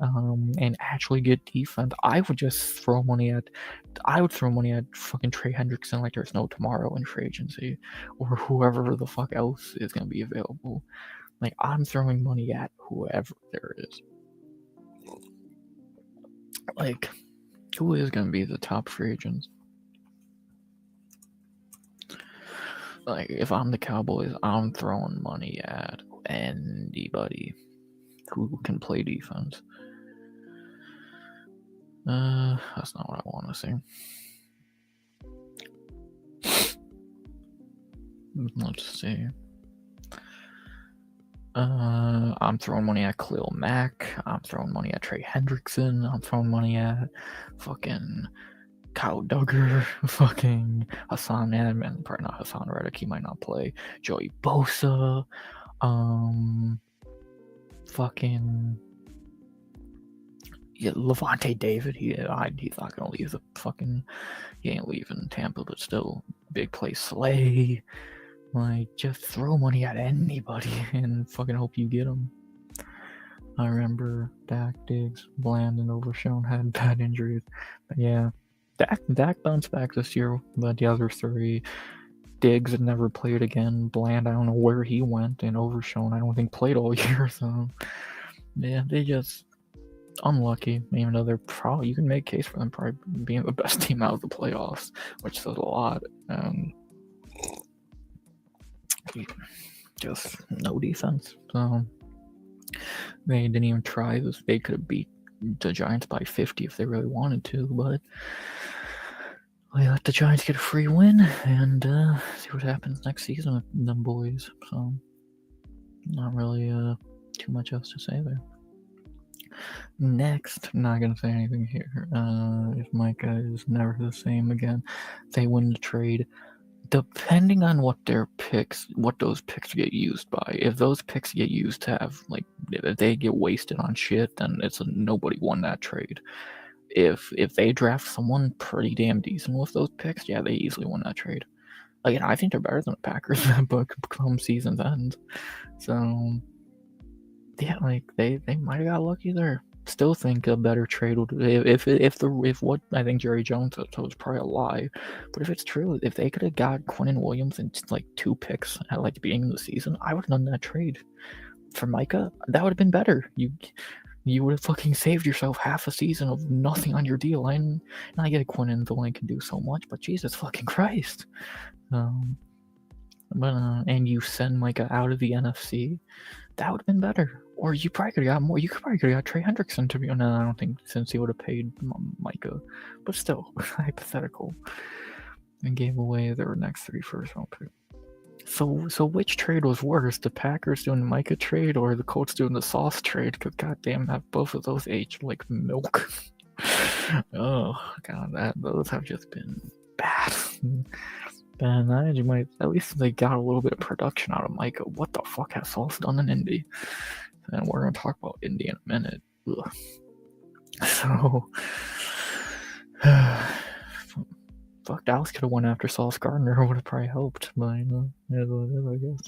and actually get defense, I would throw money at fucking Trey Hendrickson like there's no tomorrow in free agency, or whoever the fuck else is gonna be available. Like, I'm throwing money at whoever there is. Like, who is going to be the top free agents? Like, if I'm the Cowboys, I'm throwing money at anybody who can play defense. That's not what I want to see. Let's see. I'm throwing money at Khalil Mack. I'm throwing money at Trey Hendrickson. I'm throwing money at fucking Kyle Duggar, fucking Hassan Adman, probably not Hassan Reddick, he might not play. Joey Bosa, fucking Levante David. He's not gonna leave the fucking. He ain't leaving Tampa, but still, big play Slay. Like, just throw money at anybody and fucking hope you get them. I remember Dak, Diggs, Bland, and Overshown had bad injuries. But yeah, Dak bounced back this year, but the other three, Diggs had never played again. Bland, I don't know where he went, and Overshown, I don't think played all year. So yeah, they just unlucky. Even though they're probably, you can make a case for them probably being the best team out of the playoffs, which says a lot. Just no defense. So they didn't even try this. They could have beat the Giants by 50 if they really wanted to, but we let the Giants get a free win and see what happens next season with them boys. So not really too much else to say there. Next, not gonna say anything here. If Micah is never the same again, they win the trade. Depending on what those picks get used by. If those picks get used to have, like, if they get wasted on shit, then it's nobody won that trade. If they draft someone pretty damn decent with those picks, yeah, they easily won that trade. Again, I think they're better than the Packers, but come season's end. So yeah, like they might have got lucky there. Still think a better trade would, if what I think Jerry Jones said was probably a lie, but if it's true, if they could have got Quinnen Williams and like 2 picks at like the beginning of the season, I would have done that trade for Micah. That would have been better. You would have fucking saved yourself half a season of nothing on your deal. And I get Quinnen only can do so much, but Jesus fucking Christ. And you send Micah out of the NFC, that would have been better. Or you probably could have got more. You probably could have got Trey Hendrickson to be honest. I don't think, since he would have paid Micah, but still hypothetical. And gave away their next 3 first-round picks. So which trade was worse? The Packers doing the Micah trade or the Colts doing the Sauce trade? Because goddamn, have both of those aged like milk. Oh god, those have just been bad. And you might, at least they got a little bit of production out of Micah. What the fuck has Sauce done in Indy? And we're gonna talk about Indy in a minute. Ugh. So, fuck, Dallas could have won after Sauce Gardner. Would have probably helped, but I guess.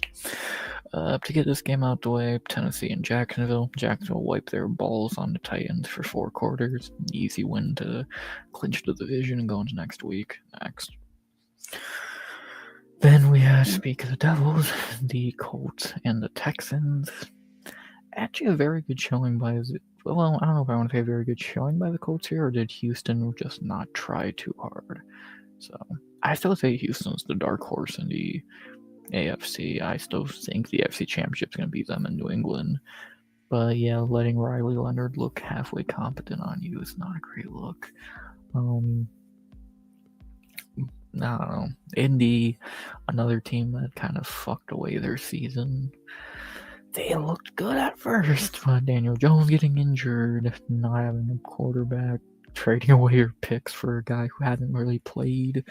To get this game out the way, Tennessee and Jacksonville. Jacksonville wiped their balls on the Titans for 4 quarters. Easy win to clinch the division and go into next week. Then we had, speak of the Devils, the Colts and the Texans. Actually, a very good showing by, well, I don't know if I want to say a very good showing by the Colts here, or did Houston just not try too hard? So, I still say Houston's the dark horse in the AFC. I still think the AFC Championship's going to beat them in New England. But yeah, letting Riley Leonard look halfway competent on you is not a great look. I don't know. Indy, another team that kind of fucked away their season. They looked good at first, but Daniel Jones getting injured, not having a quarterback, trading away your picks for a guy who hadn't really played.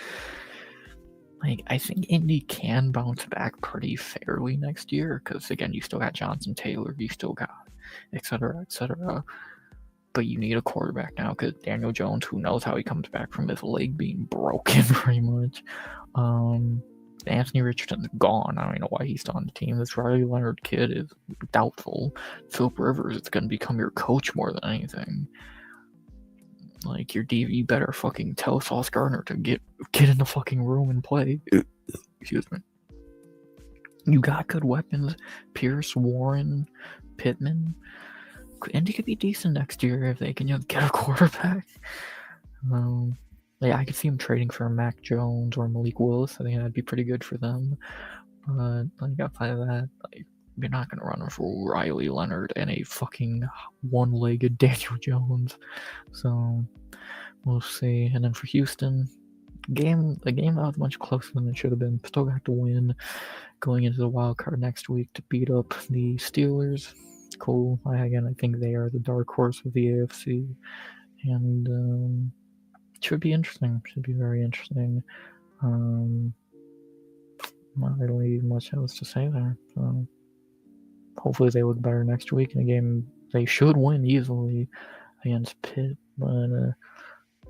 Like, I think Indy can bounce back pretty fairly next year, because again, you still got Jonathan Taylor, you still got et cetera, but you need a quarterback now, because Daniel Jones, who knows how he comes back from his leg being broken pretty much. Anthony Richardson's gone. I don't know why he's still on the team. This Riley Leonard kid is doubtful. Philip Rivers is going to become your coach more than anything. Like, your DV better fucking tell Sauce Gardner to get in the fucking room and play. Excuse me. You got good weapons. Pierce, Warren, Pittman. Indy could be decent next year if they can just get a quarterback. Yeah, I could see him trading for Mac Jones or Malik Willis. I think that'd be pretty good for them. But like, outside of that, like, you're not gonna run for Riley Leonard and a fucking one-legged Daniel Jones. So we'll see. And then for Houston, the game that was much closer than it should have been. Still got to win going into the wild card next week to beat up the Steelers. Cool. I think they are the dark horse of the AFC, and should be interesting. Should be very interesting. Not really much else to say there. So hopefully they look better next week in a game they should win easily against Pitt, but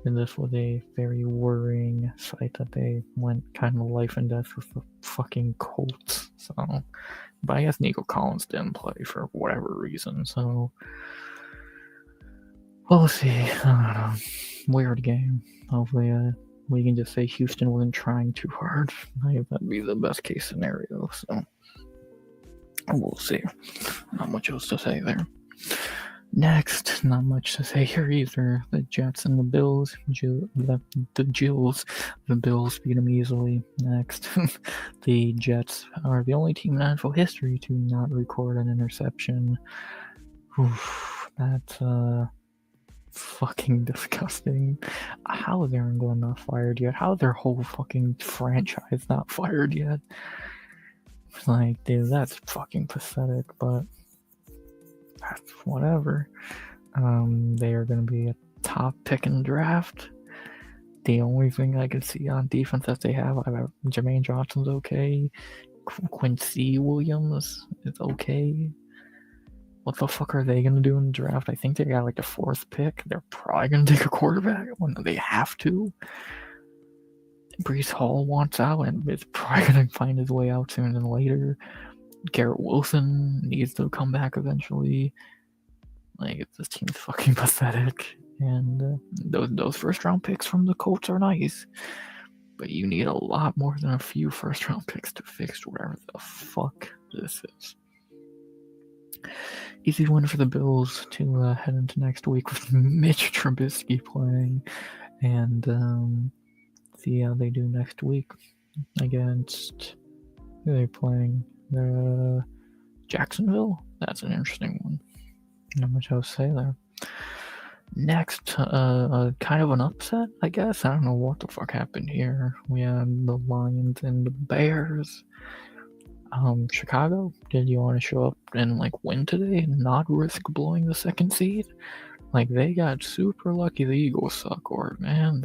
this was a very worrying fight that they went kind of life and death with the fucking Colts. So, but I guess Nico Collins didn't play for whatever reason. So we'll see. I don't know. Weird game. Hopefully, we can just say Houston wasn't trying too hard. I think that'd be the best case scenario. So we'll see. Not much else to say there. Next, not much to say here either. The Jets and the Bills. The Bills beat them easily. Next, the Jets are the only team in NFL history to not record an interception. Oof, that's fucking disgusting. How is Aaron Glenn not fired yet? How is their whole fucking franchise not fired yet? Like, dude, that's fucking pathetic, but that's whatever. They are going to be a top pick in the draft. The only thing I can see on defense that they have, Jermaine Johnson's okay. Quincy Williams is okay. What the fuck are they going to do in the draft? I think they got like the 4th pick. They're probably going to take a quarterback when they have to. Breece Hall wants out and is probably going to find his way out sooner than later. Garrett Wilson needs to come back eventually. Like, this team's fucking pathetic. And those first round picks from the Colts are nice. But you need a lot more than a few first round picks to fix whatever the fuck this is. Easy win for the Bills to head into next week with Mitch Trubisky playing. And see how they do next week against who are they playing? Jacksonville? That's an interesting one. Not much else to say there. Next, kind of an upset, I guess. I don't know what the fuck happened here. We had the Lions and the Bears. Chicago, did you want to show up and like win today and not risk blowing the 2nd seed? Like, they got super lucky the Eagles suck, or man,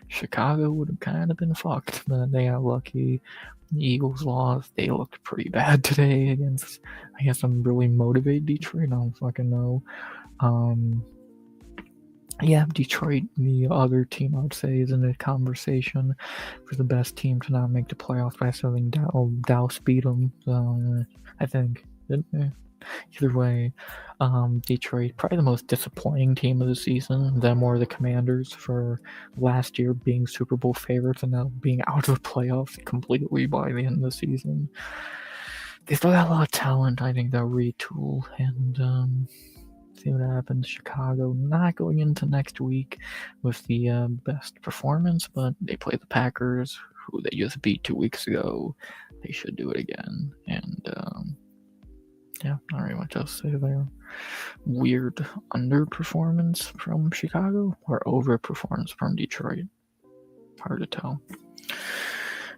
Chicago would have kind of been fucked, but they got lucky. The Eagles lost. They looked pretty bad today against, I guess, some really motivated Detroit. I don't fucking know. Yeah, Detroit, the other team I would say, is in the conversation for the best team to not make the playoffs by having Dallas beat them. I think. Either way, Detroit, probably the most disappointing team of the season. Them or the Commanders for last year being Super Bowl favorites and now being out of the playoffs completely by the end of the season. They still got a lot of talent. I think they'll retool and see what happens. Chicago not going into next week with the best performance, but they play the Packers, who they just beat 2 weeks ago. They should do it again. And yeah, not really much else to say there. Weird underperformance from Chicago or overperformance from Detroit. Hard to tell.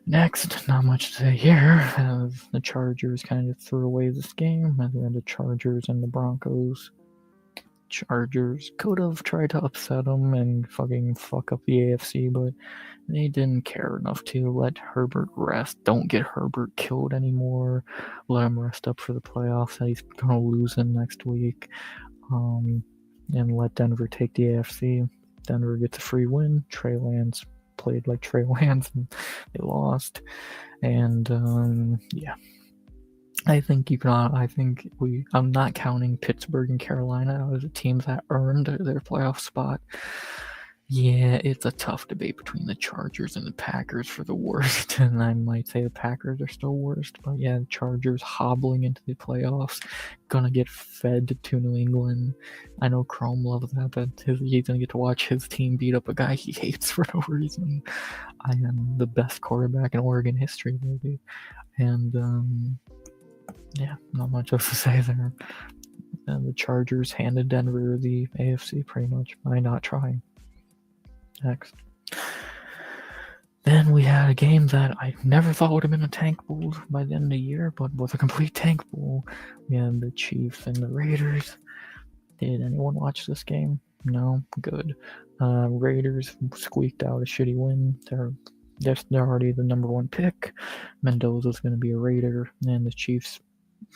Next, not much to say here, as the Chargers kind of threw away this game. As we had the Chargers and the Broncos. Chargers could have tried to upset them and fucking fuck up the AFC, but they didn't care enough to let Herbert rest. Don't get Herbert killed anymore. Let him rest up for the playoffs that he's gonna lose in next week. And let Denver take the AFC. Denver gets a free win. Trey Lance played like Trey Lance and they lost. And yeah. I think I'm not counting Pittsburgh and Carolina as the teams that earned their playoff spot. Yeah, it's a tough debate between the Chargers and the Packers for the worst, and I might say the Packers are still worst, but yeah, the Chargers hobbling into the playoffs, gonna get fed to New England. I know Chrome loves that, but he's gonna get to watch his team beat up a guy he hates for no reason. I am the best quarterback in Oregon history, maybe. And yeah, not much else to say there. And the Chargers handed Denver the AFC pretty much by not trying. Next. Then we had a game that I never thought would have been a tank bowl by the end of the year, but was a complete tank bowl. We had the Chiefs and the Raiders. Did anyone watch this game? No? Good. Raiders squeaked out a shitty win. They're already the number 1 pick. Mendoza's going to be a Raider, and the Chiefs'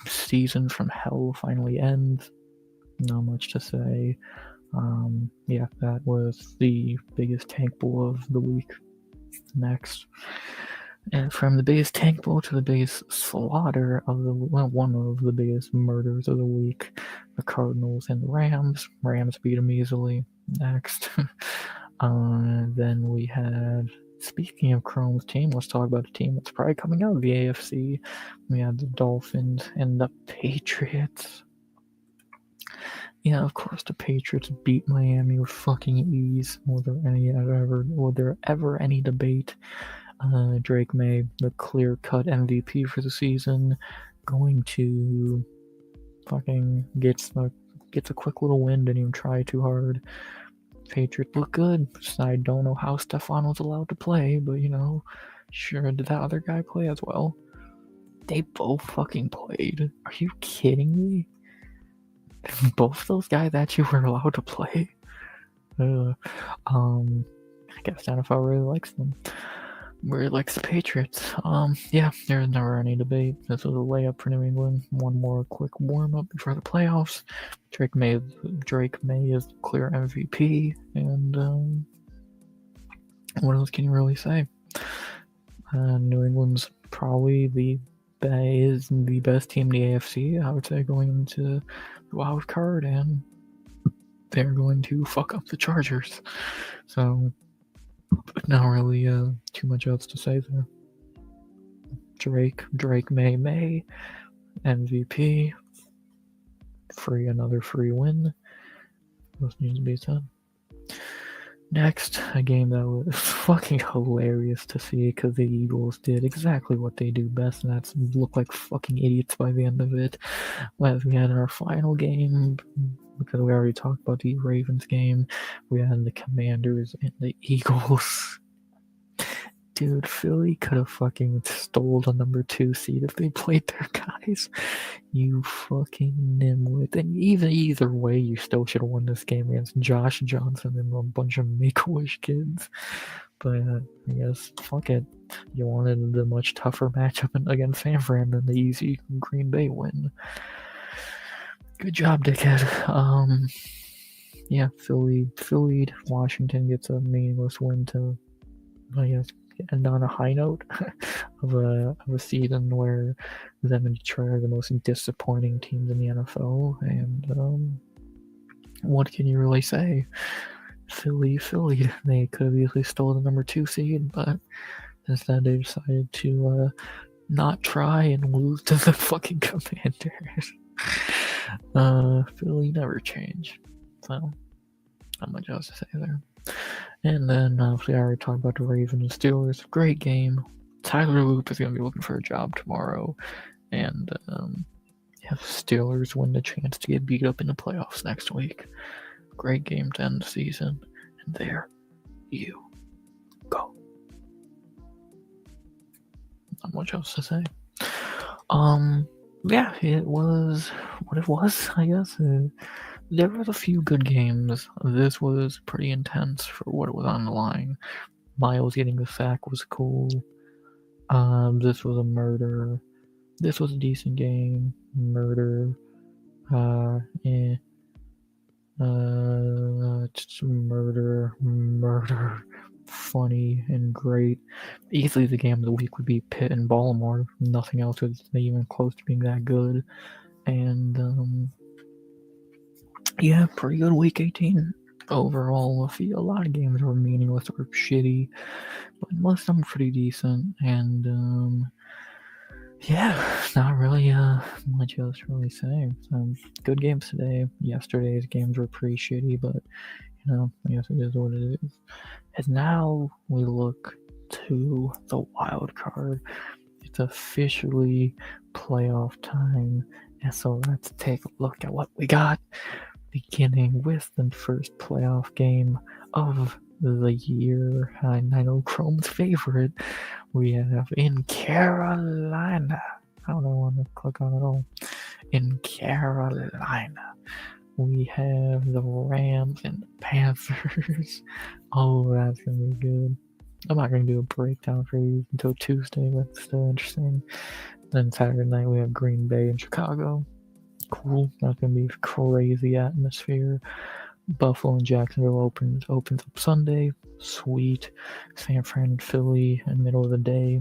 season from hell finally ends. Not much to say. Yeah, that was the biggest tank bowl of the week. Next, And from the biggest tank bowl to the biggest slaughter of one of the biggest murders of the week, the Cardinals and the Rams. Rams beat them easily. Next. Then we had, speaking of Chrome's team, let's talk about a team that's probably coming out of the AFC. We had the Dolphins and the Patriots. Yeah, of course the Patriots beat Miami with fucking ease. Was there ever any debate? Drake May, the clear-cut MVP for the season, going to fucking gets a quick little win, didn't even try too hard. Patriots look good. I don't know how Stefan was allowed to play, but sure did that other guy play as well. They both fucking played. Are you kidding me? Both those guys actually were allowed to play. I guess the NFL really likes them. Really likes the Patriots. Yeah, there's never any debate. This was a layup for New England. One more quick warm up before the playoffs. Drake May is clear MVP, and what else can you really say? New England's probably the best team in the AFC, I would say, going into the wild card, and they're going to fuck up the Chargers. So, not really too much else to say there. Drake May, MVP, another free win. Those needs to be said. Next, a game that was fucking hilarious to see because the Eagles did exactly what they do best, and that's look like fucking idiots by the end of it. As we had our final game, because we already talked about the Ravens game, we had the Commanders and the Eagles. Dude, Philly could have fucking stole the number 2 seed if they played their guys. You fucking nimwit. And either way, you still should have won this game against Josh Johnson and a bunch of Make-A-Wish kids. But I guess, fuck it. You wanted the much tougher matchup against San Fran than the easy Green Bay win. Good job, dickhead. Yeah, Philly, Washington gets a meaningless win to, I guess, end on a high note of a season where them and Detroit are the most disappointing teams in the NFL. And what can you really say? Philly. They could have easily stole the number 2 seed, but instead they decided to not try and lose to the fucking Commanders. Philly never change. So, not much else to say there. And then, obviously, I already talked about the Ravens and Steelers. Great game. Tyler Loop is going to be looking for a job tomorrow. And, yeah, Steelers win the chance to get beat up in the playoffs next week. Great game to end the season. And there you go. Not much else to say. Yeah, it was what it was, I guess. There was a few good games. This was pretty intense for what it was on the line. Miles getting the sack was cool. This was a murder. This was a decent game. Murder. Murder. Funny and great. Easily the game of the week would be Pitt and Baltimore. Nothing else was even close to being that good. And yeah, pretty good week 18 overall. A lot of games were meaningless or shitty, but most of them were pretty decent. And yeah, not really much else to really say. Good games today. Yesterday's games were pretty shitty, but I guess it is what it is. And now we look to the wild card. It's officially playoff time, and so let's take a look at what we got. Beginning with the first playoff game of the year. I know Chrome's favorite. We have in Carolina. I don't know what to click on at all. In Carolina, we have the Rams and the Panthers. Oh, that's going to be good. I'm not going to do a breakdown for you until Tuesday, but it's still interesting. Then Saturday night, we have Green Bay and Chicago. Cool. That's going to be crazy atmosphere. Buffalo and Jacksonville opens up Sunday. Sweet. San Fran and Philly in the middle of the day.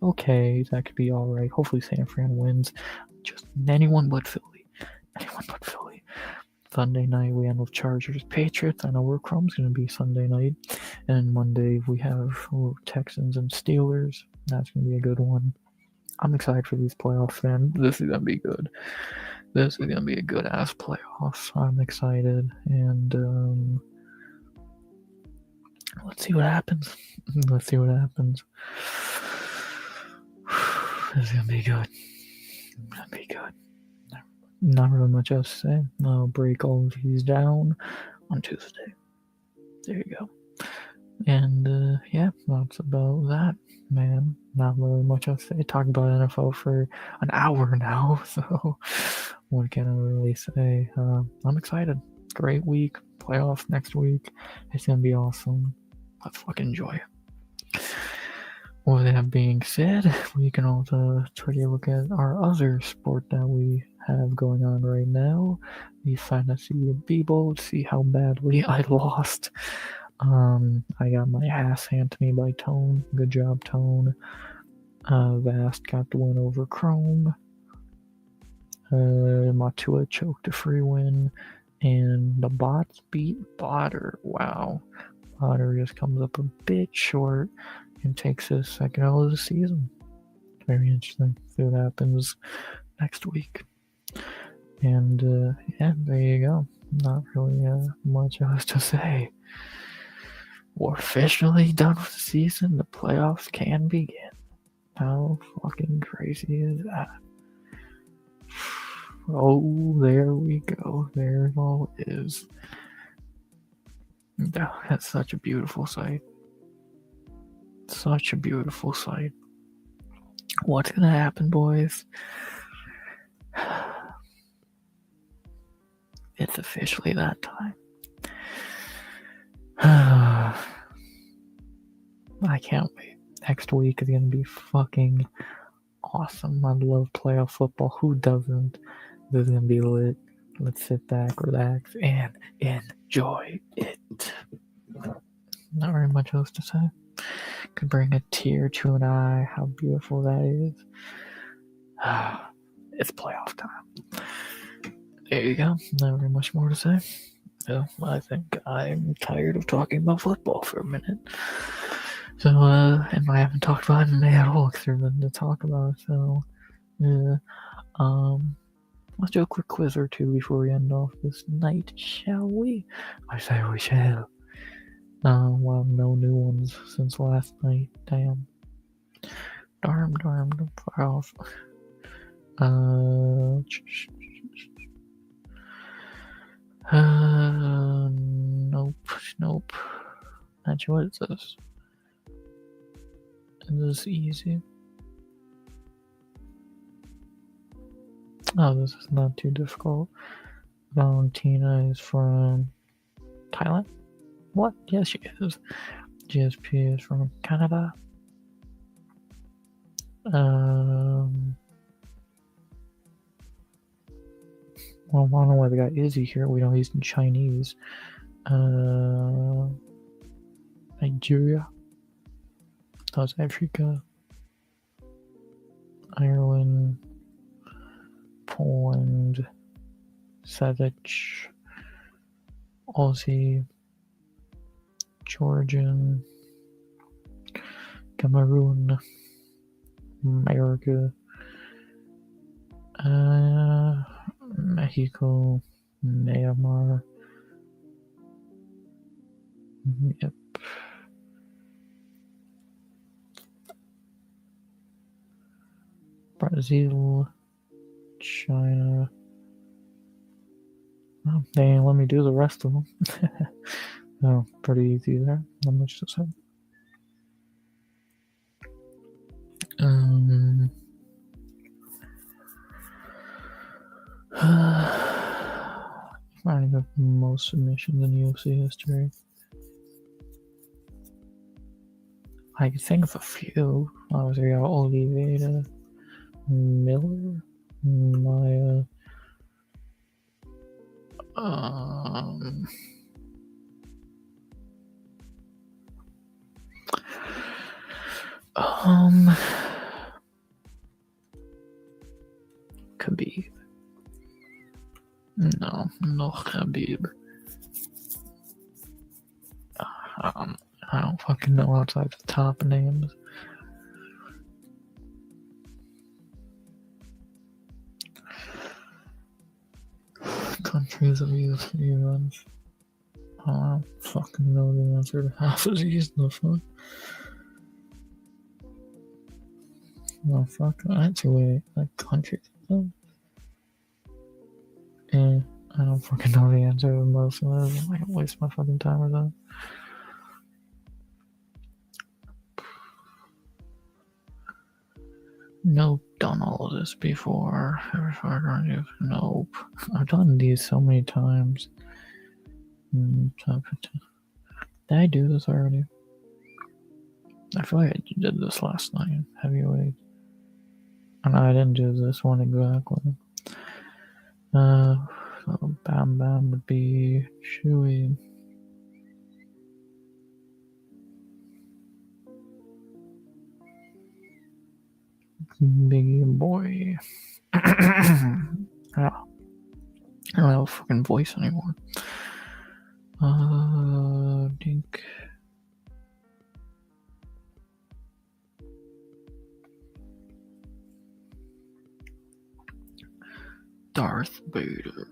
okay, that could be all right. Hopefully San Fran wins. Just anyone but Philly. Anyone but Philly. Sunday night we end with Chargers Patriots. I know where Chrome's going to be Sunday night. And Monday we have Texans and Steelers. That's going to be a good one. I'm excited for these playoffs, man. This is going to be good. This is going to be a good ass playoffs. I'm excited. And let's see what happens. Let's see what happens. This is going to be good. It's going to be good. Not really much else to say. I'll break all of these down on Tuesday. There you go. And yeah, that's about that, man. Not really much else to say. Talked about NFL for an hour now, so what can I really say? I'm excited. Great week. Playoffs next week. It's gonna be awesome. Let's fucking enjoy it. With that being said, we can also try to look at our other sport that we have going on right now. The Fantasy B-Bowl to see how badly I lost. I got my ass handed to me by Tone. Good job, Tone. Vast got the win over Chrome. Matua choked a free win. And the bots beat Botter. Wow. Botter just comes up a bit short and takes his second L of the season. Very interesting. See what happens next week. And yeah, there you go. Not really much else to say. We're officially done with the season. The playoffs can begin. How fucking crazy is that? Oh, there we go. There it all is. Oh, that's such a beautiful sight. Such a beautiful sight. What's gonna happen, boys? It's officially that time. I can't wait. Next week is gonna be fucking awesome. I love playoff football. Who doesn't? This is gonna be lit. Let's sit back, relax, and enjoy it. Not very much else to say. Could bring a tear to an eye. How beautiful that is. It's playoff time. There you go. Not very much more to say. So I think I'm tired of talking about football for a minute. So, and I haven't talked about anime at all because there's nothing to talk about. So, yeah. Let's do a quick quiz or two before we end off this night, shall we? I say we shall. Well, no new ones since last night. Damn. Darn, far off. Nope. Actually, what is this? Is this easy? Oh, this is not too difficult. Valentina is from Thailand? What? Yes, she is. GSP is from Canada. Well, I don't know why they got Izzy here. We don't use in Chinese. Nigeria. South Africa. Ireland. Poland. Savage. Aussie. Georgian. Cameroon. America. Mexico, Myanmar. Yep. Brazil, China. Oh, they ain't let me do the rest of them. Oh, pretty easy there. Not much to say. Finding the most submissions in UFC history. I can think of a few. Obviously, got Oliveira, Miller, Maya. no Habib. I don't fucking know outside the top names. Countries of youth events. I don't fucking know the answer to half of these. The fuck? No, fuck. That's way like countries. I don't fucking know the answer to most of them. I don't waste my fucking time with that. Nope, done all of this before. Nope. I've done these so many times. Did I do this already? I feel like I did this last night. Heavyweight. And I didn't do this one exactly. So Bam Bam would be Chewy. Biggie Boy. Yeah. I don't have a fucking voice anymore. Dink. Darth Vader.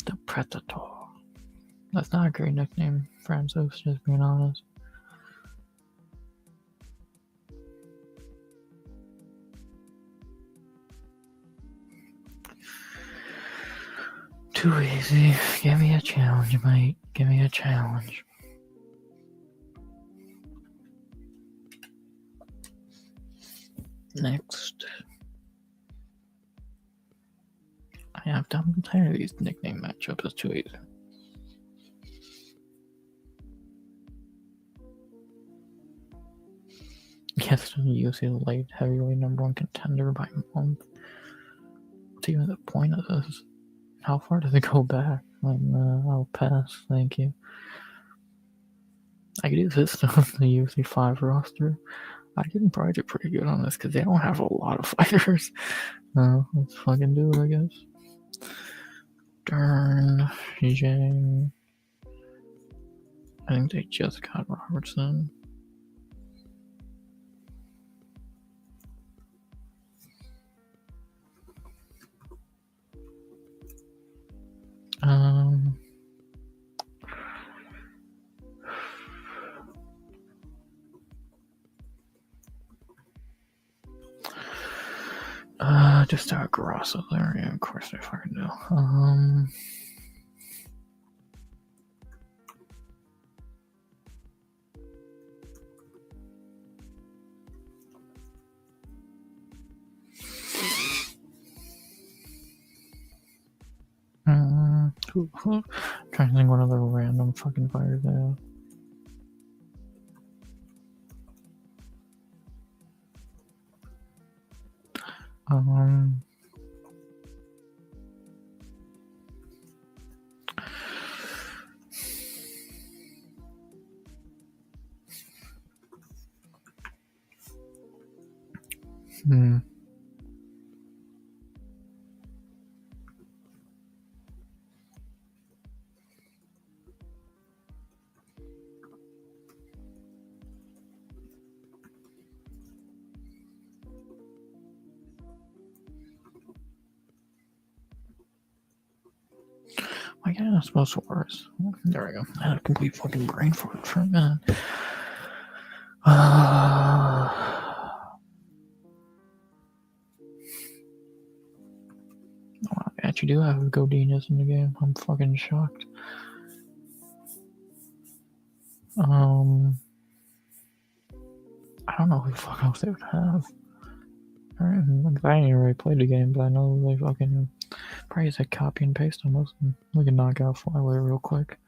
The Predator. That's not a great nickname, Francis, just being honest. Too easy. Give me a challenge, mate. Give me a challenge. Next. I'm tired of these nickname matchups. It's too easy. Yes, UFC light heavyweight #1 contender by month. What's even the point of this? How far does it go back? I'll pass, thank you. I could do this stuff in the UFC 5 roster. I can probably do pretty good on this because they don't have a lot of fighters. Let's fucking do it, I guess. Dern, Zhang. I think they just got Robertson. Just start Grasso there. Yeah, of course they fucking do. Trying to think what other random fucking fighters they have. Why can't I spell Suarez? There we go. I had a complete fucking brain fart for a minute. I actually do have Godinez in the game. I'm fucking shocked. I don't know who the fuck else they would have. I didn't really play the game, but I know they fucking Probably use a copy and paste on most of them. We can knock out Flyway real quick.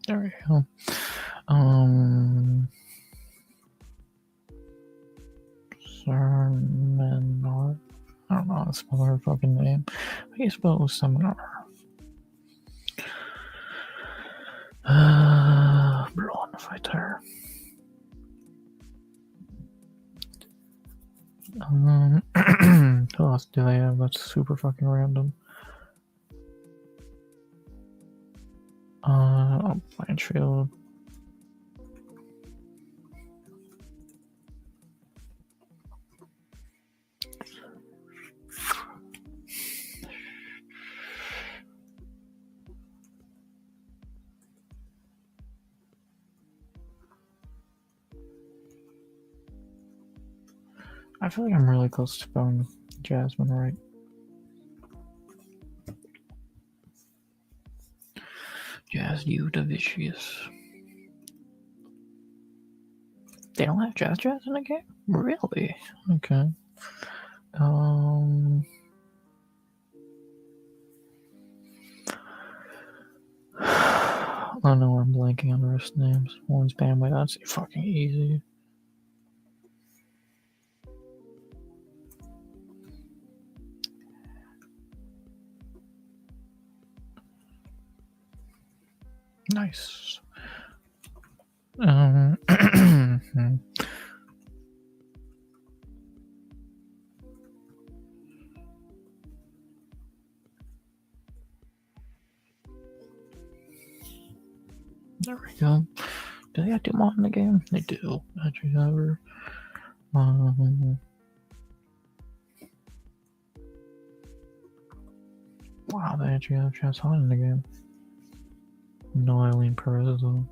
There we go. Seminar. I don't know how to spell her fucking name. I guess spell it was Seminar. Blonde fighter. Who else do they have? That's super fucking random. Blanchfield. I feel like I'm really close to spelling Jasmine right. Jazz-U-Davicious. They don't have Jazz in the game? Really? Okay. I don't know, I'm blanking on the rest of the names. One's Bamway, that's fucking easy. Nice. There we go. Do they have Dumont in the game? They do. Actually, however. Wow, they actually have Chaz Hahn in the game. No Eileen Perez though.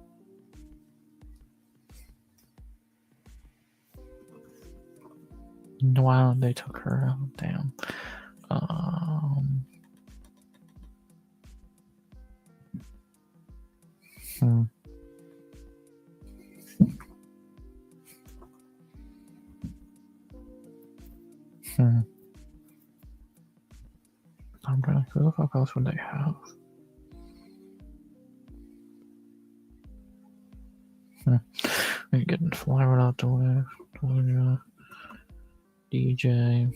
Wow, they took her out. Damn. I'm trying to who the fuck else would they have? We're getting Flyway out the way. Georgia, DJ,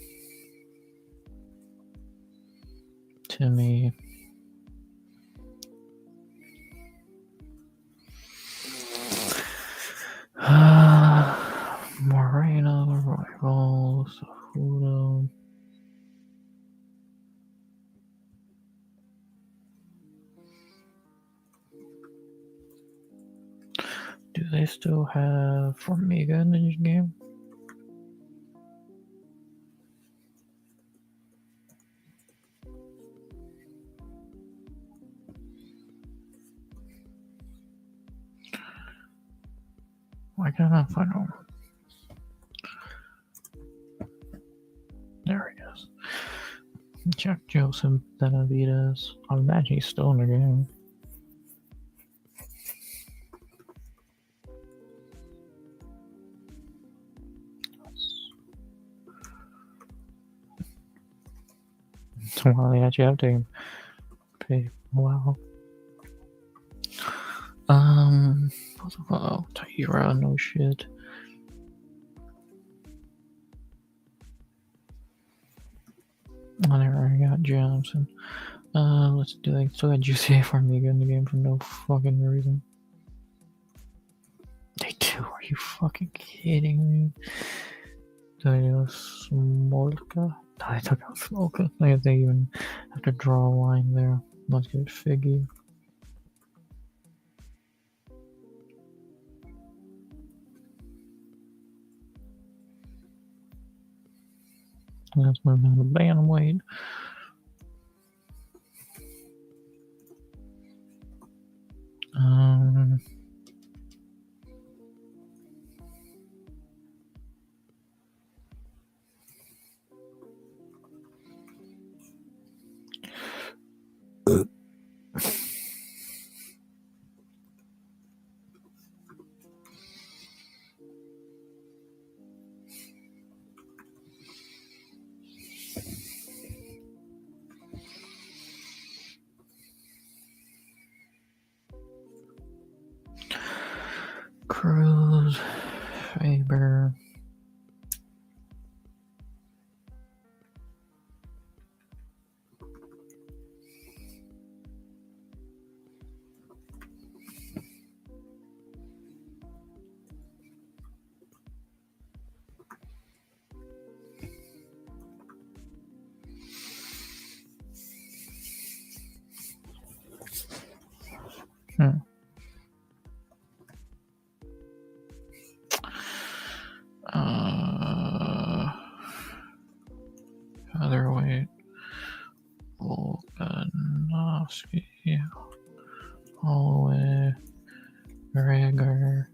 Timmy. Moreno, Rivals, Hudo. Do they still have Formiga in the game? Why can't I find him? There he is. Jack Joseph Benavides. I imagine he's still in the game. Well, they actually have to pay. Wow. Oh, Tyra, no shit. Oh, there I got Johnson. Let's do it. Still got GCA Formiga in the game for no fucking reason. They do? Are you fucking kidding me? Smolka? No, I took out Smolka. I guess they even have to draw a line there. Let's get Figgy. Let's move down to Bantamweight. Cruz, Faber. Featherweight, Volkanovski, Holloway, Gregor.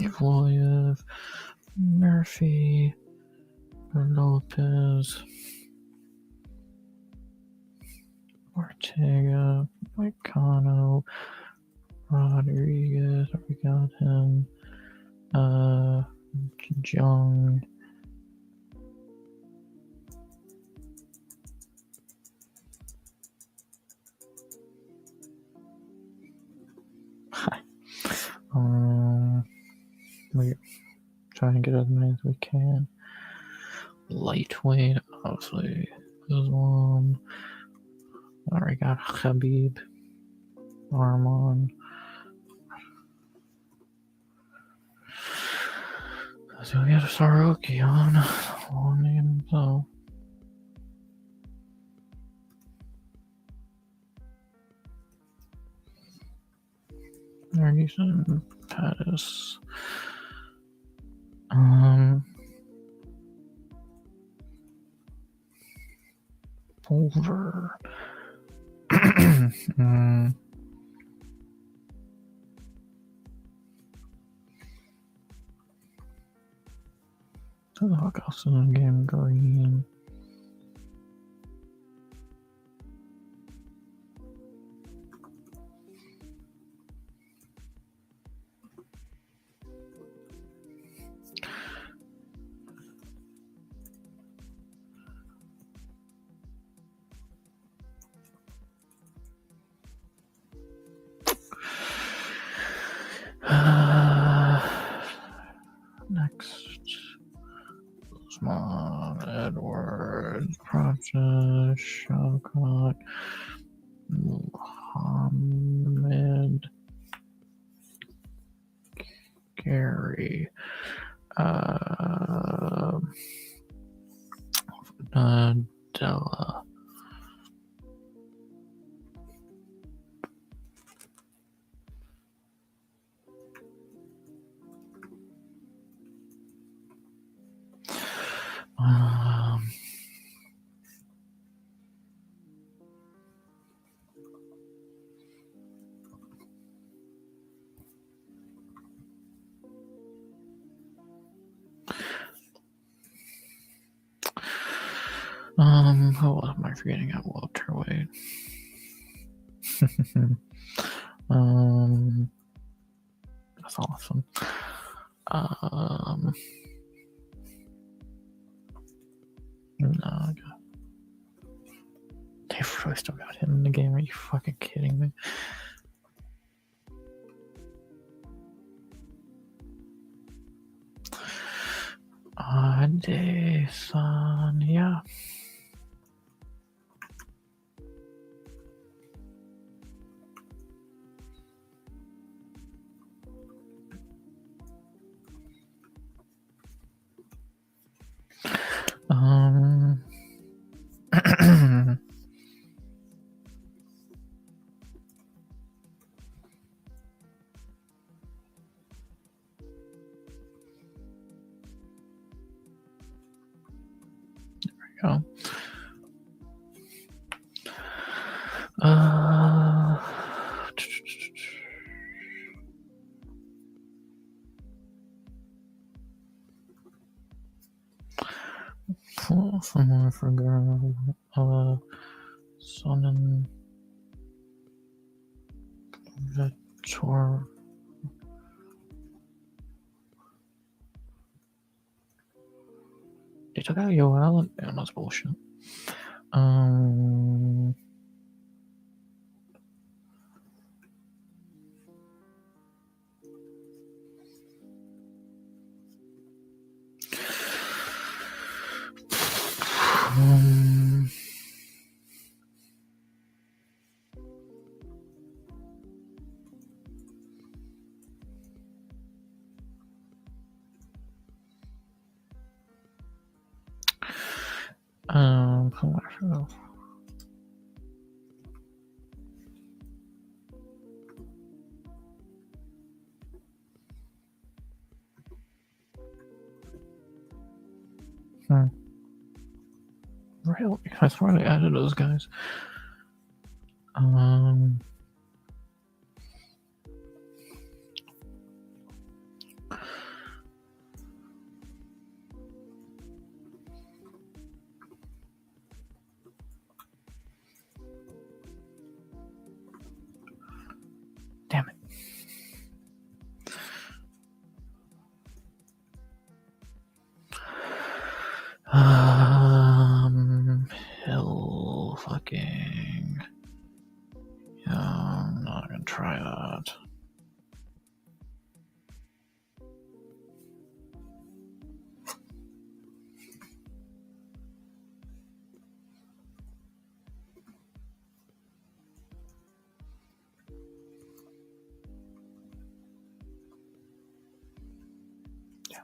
Evloev, Murphy, Lopez, Ortega, Moicano, Rodriguez, we got him, Jung, we try and get as many as we can. Lightweight, obviously, Islam. We got Khabib, Arman. So we got a Saroki on. Long name, so. Ferguson, Pettis. Over. Who the fuck else is in the game? Green. Next. Usman, Edwards, Project, Shaukat, Muhammad, Gary, Della. Who am I forgetting at welterweight? That's awesome. No, they've really still got him in the game. Are you fucking kidding me? Son, yeah. Go. Someone for girl. Sonnen. Vetor. They took out Yo Allen. Man, that's bullshit. Um. Commercial. Really? I swear they added those guys. Damn it. Hell fucking. Yeah, I'm not gonna try that. Yeah.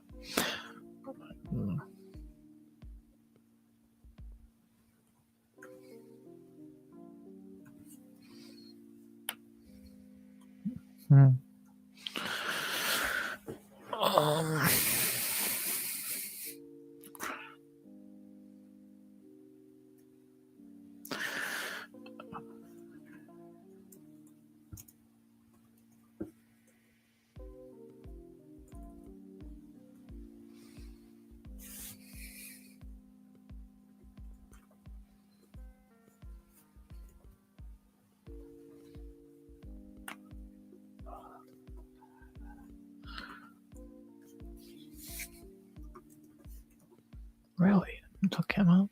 Really? It took him out?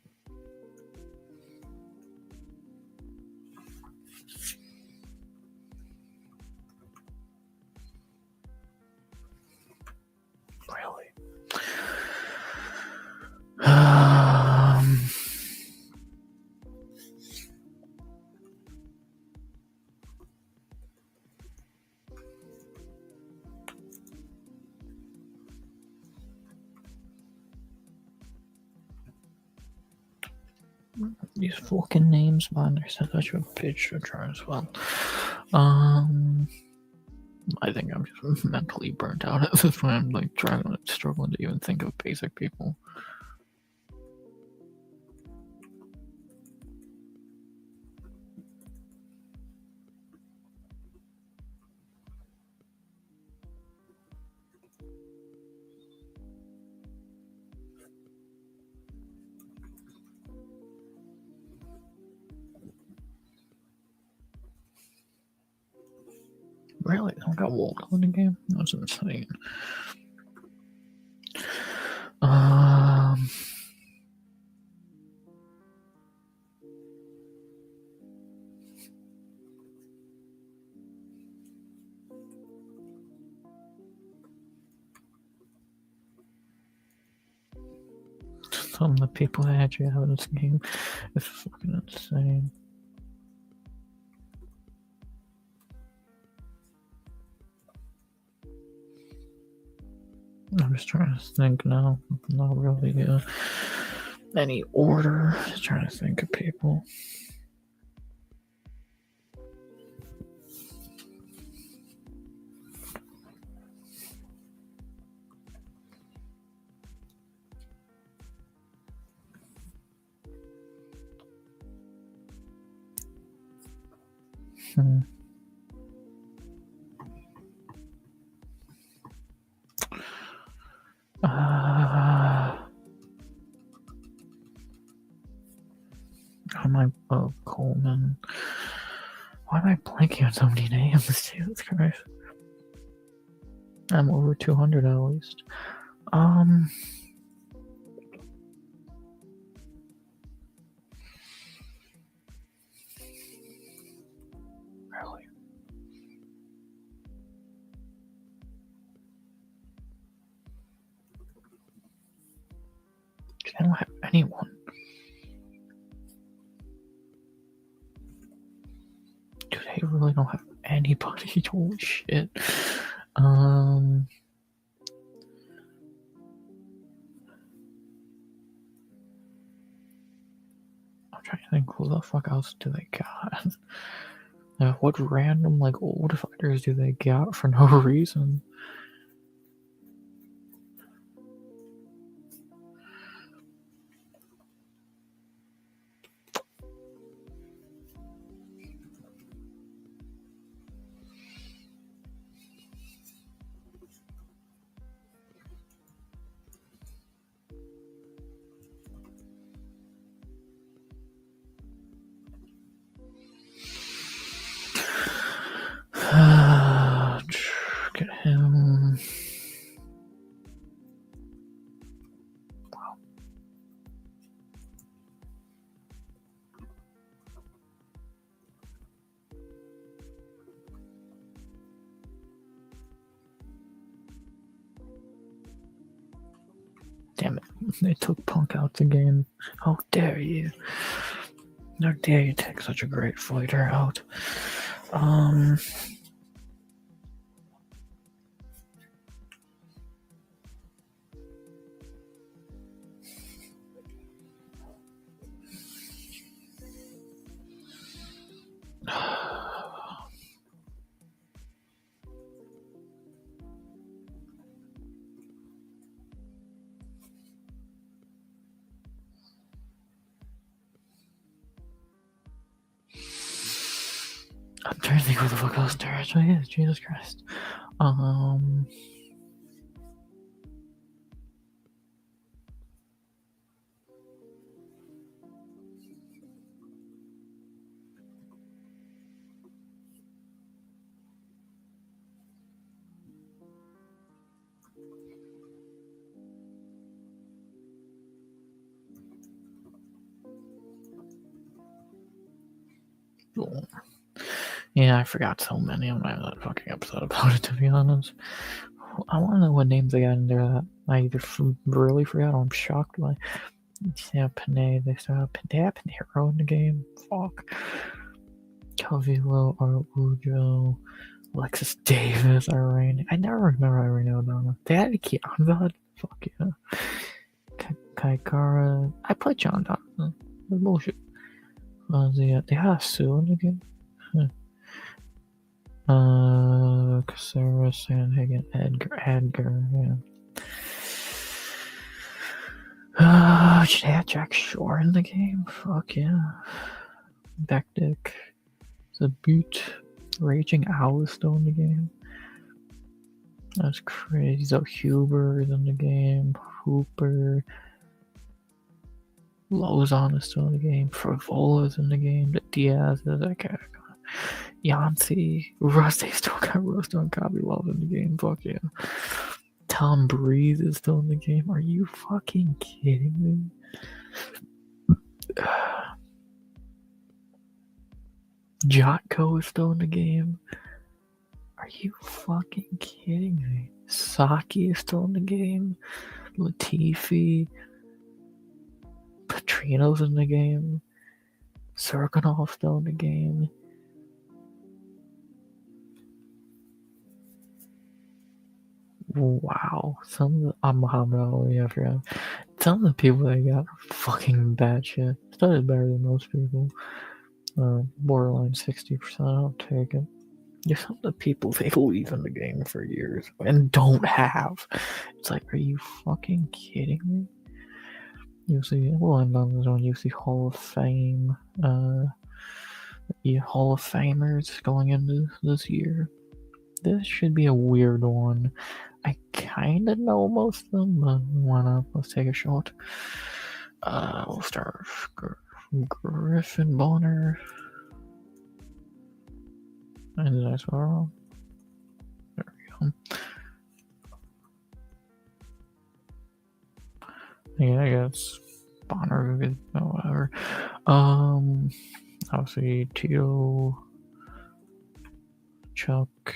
Really? These fucking names, man. I said I should pitch to try as well. I think I'm just mentally burnt out at this point. I'm like struggling to even think of basic people. Really? I got Waldo in the game? That's insane. Some of the people I actually have in this game is fucking insane. I'm just trying to think now. Not really any order. Just trying to think of people. Coleman. Why am I blanking on so many names? Jesus Christ. I'm over 200 at least. I don't have anyone. Dude, they really don't have anybody. Holy shit. I'm trying to think who the fuck else do they got. What random like old fighters do they got for no reason? Get him. Wow. Damn it. They took Punk out the game. How dare you? How dare you take such a great fighter out? I'm trying to think who the fuck else there actually is. Jesus Christ. Yeah, I forgot so many. I'm not that fucking upset about it, to be honest. I want to know what names they got in there that I either really forgot or I'm shocked by. Yeah, Panay. They still have Pinheiro in the game. Fuck. Calvillo, Araujo, Alexis Davis, Irene. I never remember Irene O'Donnell. They had a Kianzad. Fuck yeah. Kaikara. I played John Dawson. That's bullshit. They have Sue in the game. Casera, Sandhagen, Edgar, yeah. Should they have Jack Shore in the game? Fuck yeah. Bekdik. Zabut. Raging Owl is still in the game. That's crazy. So Huber is in the game. Hooper. Lozon is still in the game. Frivola is in the game. The Diaz is okay. Yancy. Rust, they still got Rust on Copy Love in the game. Fuck yeah. Tom Breeze is still in the game. Are you fucking kidding me? Jotko is still in the game. Are you fucking kidding me? Saki is still in the game. Latifi. Petrino's in the game. Serkinov still in the game. Wow. Muhammad Ali, I forgot. Some of the people they got are fucking bad shit. Started better than most people. Borderline 60%, I'll take it. There's some of the people they leave in the game for years and don't have. It's like, are you fucking kidding me? We'll end on this one. UFC Hall of Fame. Hall of Famers going into this year. This should be a weird one. I kind of know most of them, but why not? Let's take a shot. We'll start with Griffin Bonner. And did I spell wrong? There we go. Yeah, I guess Bonner, whatever. Obviously Tito, Chuck,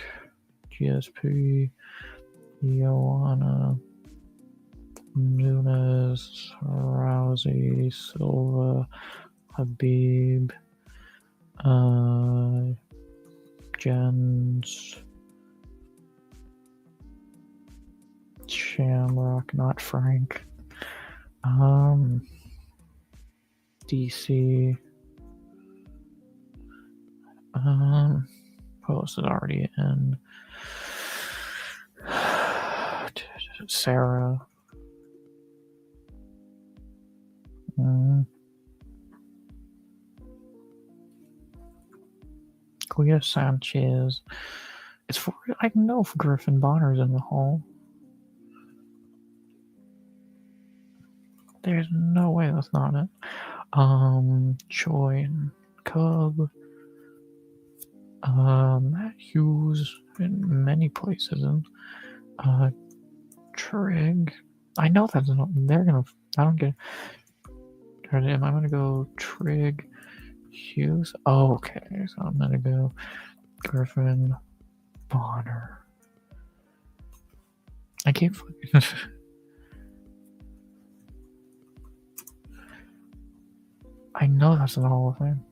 GSP, Joanna, Nunes, Ozzy, Silva, Habib, Jens, Shamrock, not Frank, DC, who else is already in? Sarah. Clea Sanchez. It's for, I know if Griffin Bonner's in the hall. There's no way that's not it. Choi and Cub. Matt Hughes in many places. Trig. I know that's not. They're gonna. I don't get. Am I gonna go Trig, Hughes? Oh, okay. So I'm gonna go Griffin, Bonner. I keep. I know that's in the Hall of Fame.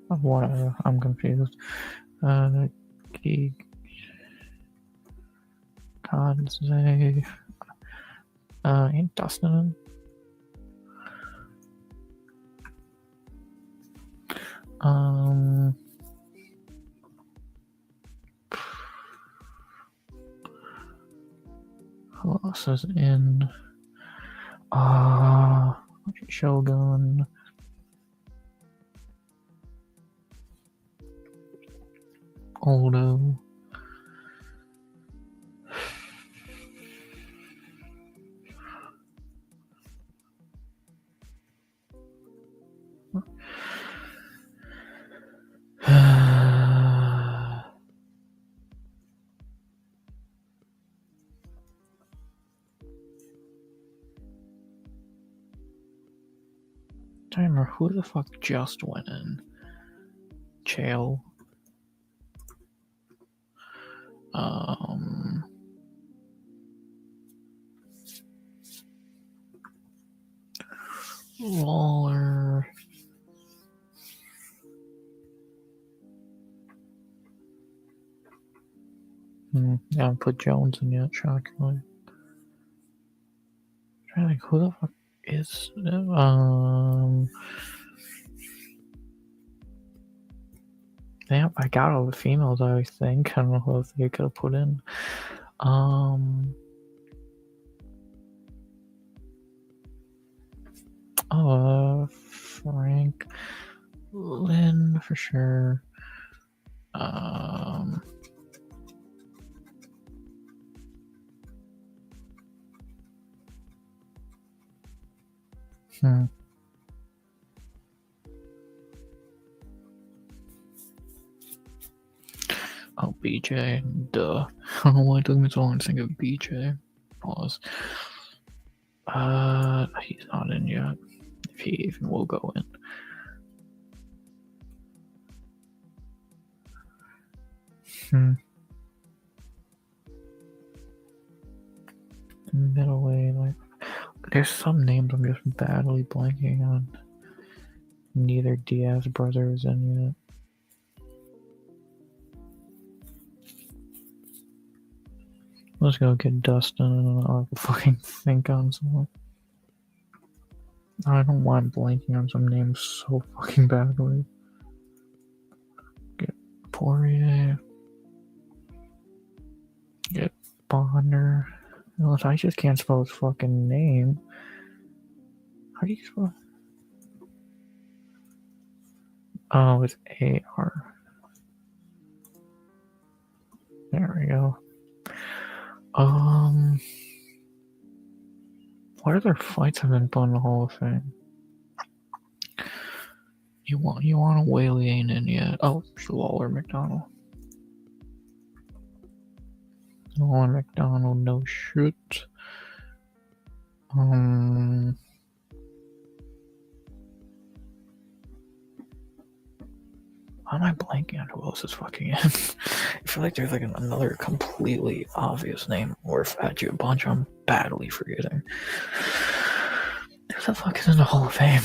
Whatever. I'm confused. Geek. Kanze. Ain't Dustin. Who else is in? Shogun. Aldo. Timer, who the fuck just went in? Chael. Waller. Yeah, I haven't put Jones in yet, shockingly. I'm trying to think, who the fuck is Damn, I got all the females, I think. I don't know who they could have put in. Frank Lynn for sure. Oh, BJ, duh. I don't know why it took me so long to think of BJ. Pause. He's not in yet. If he even will go in. Middleweight, like, there's some names I'm just badly blanking on. Neither Diaz brothers in yet. Let's go get Dustin and I'll fucking think on someone. I don't know why I'm blanking on some names so fucking badly. Get Poirier. Get Bonner. Unless I just can't spell his fucking name. How do you spell? Oh, it's A-R. There we go. What other fights have been put in the Hall of Fame? You want a Whaley ain't in yet. Oh, Waller McDonald. Waller McDonald, no shit. Why am I blanking on who else is fucking in? I feel like there's like another completely obvious name, or if I had you a bunch, I'm badly forgetting. Who the fuck is in the Hall of Fame?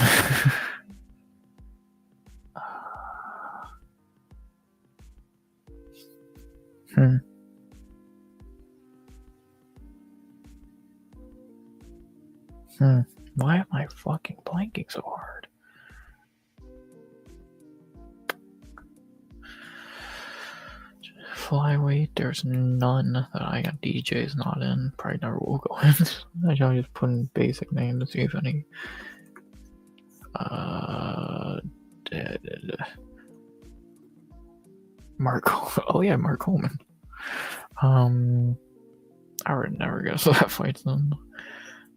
Why am I fucking blanking so hard? Flyweight, there's none that I got. DJ's not in. Probably never will go in. I shall just put in basic name to see if any. Mark. Oh yeah, Mark Coleman. I would never guess that fight's in.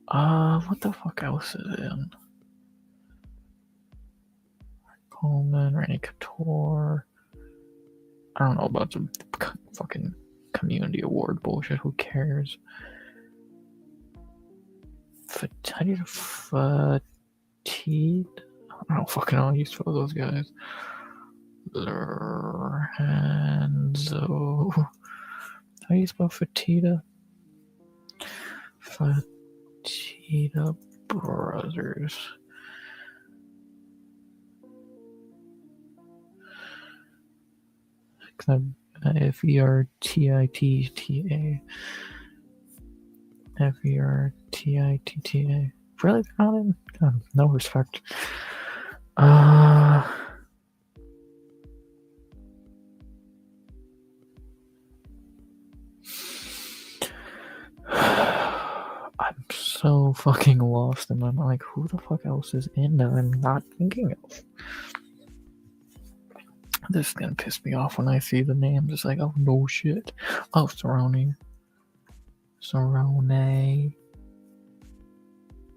What the fuck else is in? Coleman, Randy Couture. I don't know about the fucking community award bullshit. Who cares? Fatigued? I don't fucking know how you spell those guys. Lorenzo. How do you spell Fatida? Fatida Brothers. Fertitta. Fertitta. Really? Not in? God, no respect. I'm so fucking lost and I'm like, who the fuck else is in that I'm not thinking of? This is gonna piss me off when I see the names. It's like, oh no shit. Oh, Cerrone.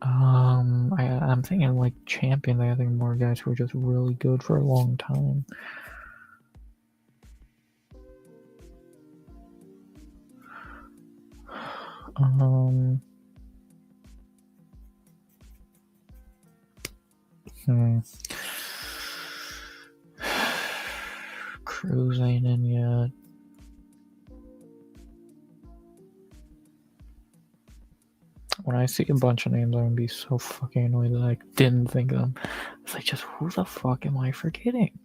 I'm thinking like champion. I think more guys who are just really good for a long time. Cruz ain't in yet. When I see a bunch of names, I'm gonna be so fucking annoyed that I didn't think of them. It's like, just who the fuck am I forgetting?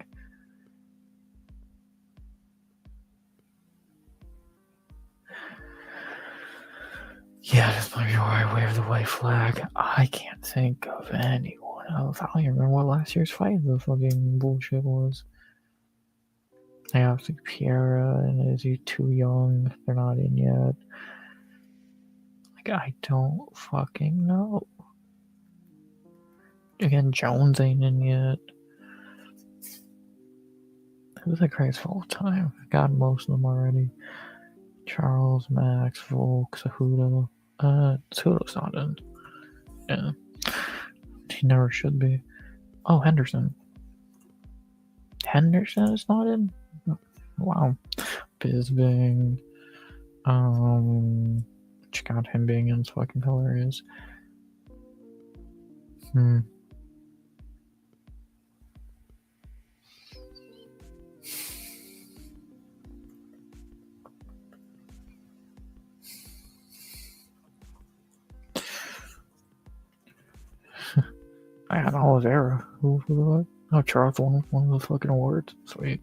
Yeah, this might be where I wave the white flag. I can't think of anyone else. I don't even remember what last year's fight the fucking bullshit was. I obviously Piera and is he too young? They're not in yet. Like, I don't fucking know. Again, Jones ain't in yet. Who's the greatest of all time? I got most of them already. Charles, Max, Volk, Cejudo. Cejudo's not in. Yeah. He never should be. Oh, Henderson. Henderson is not in? Wow. Bisping. God, him being in is fucking hilarious. I had Oliveira. Who the fuck? Oh, Charles won one of the fucking awards. Sweet.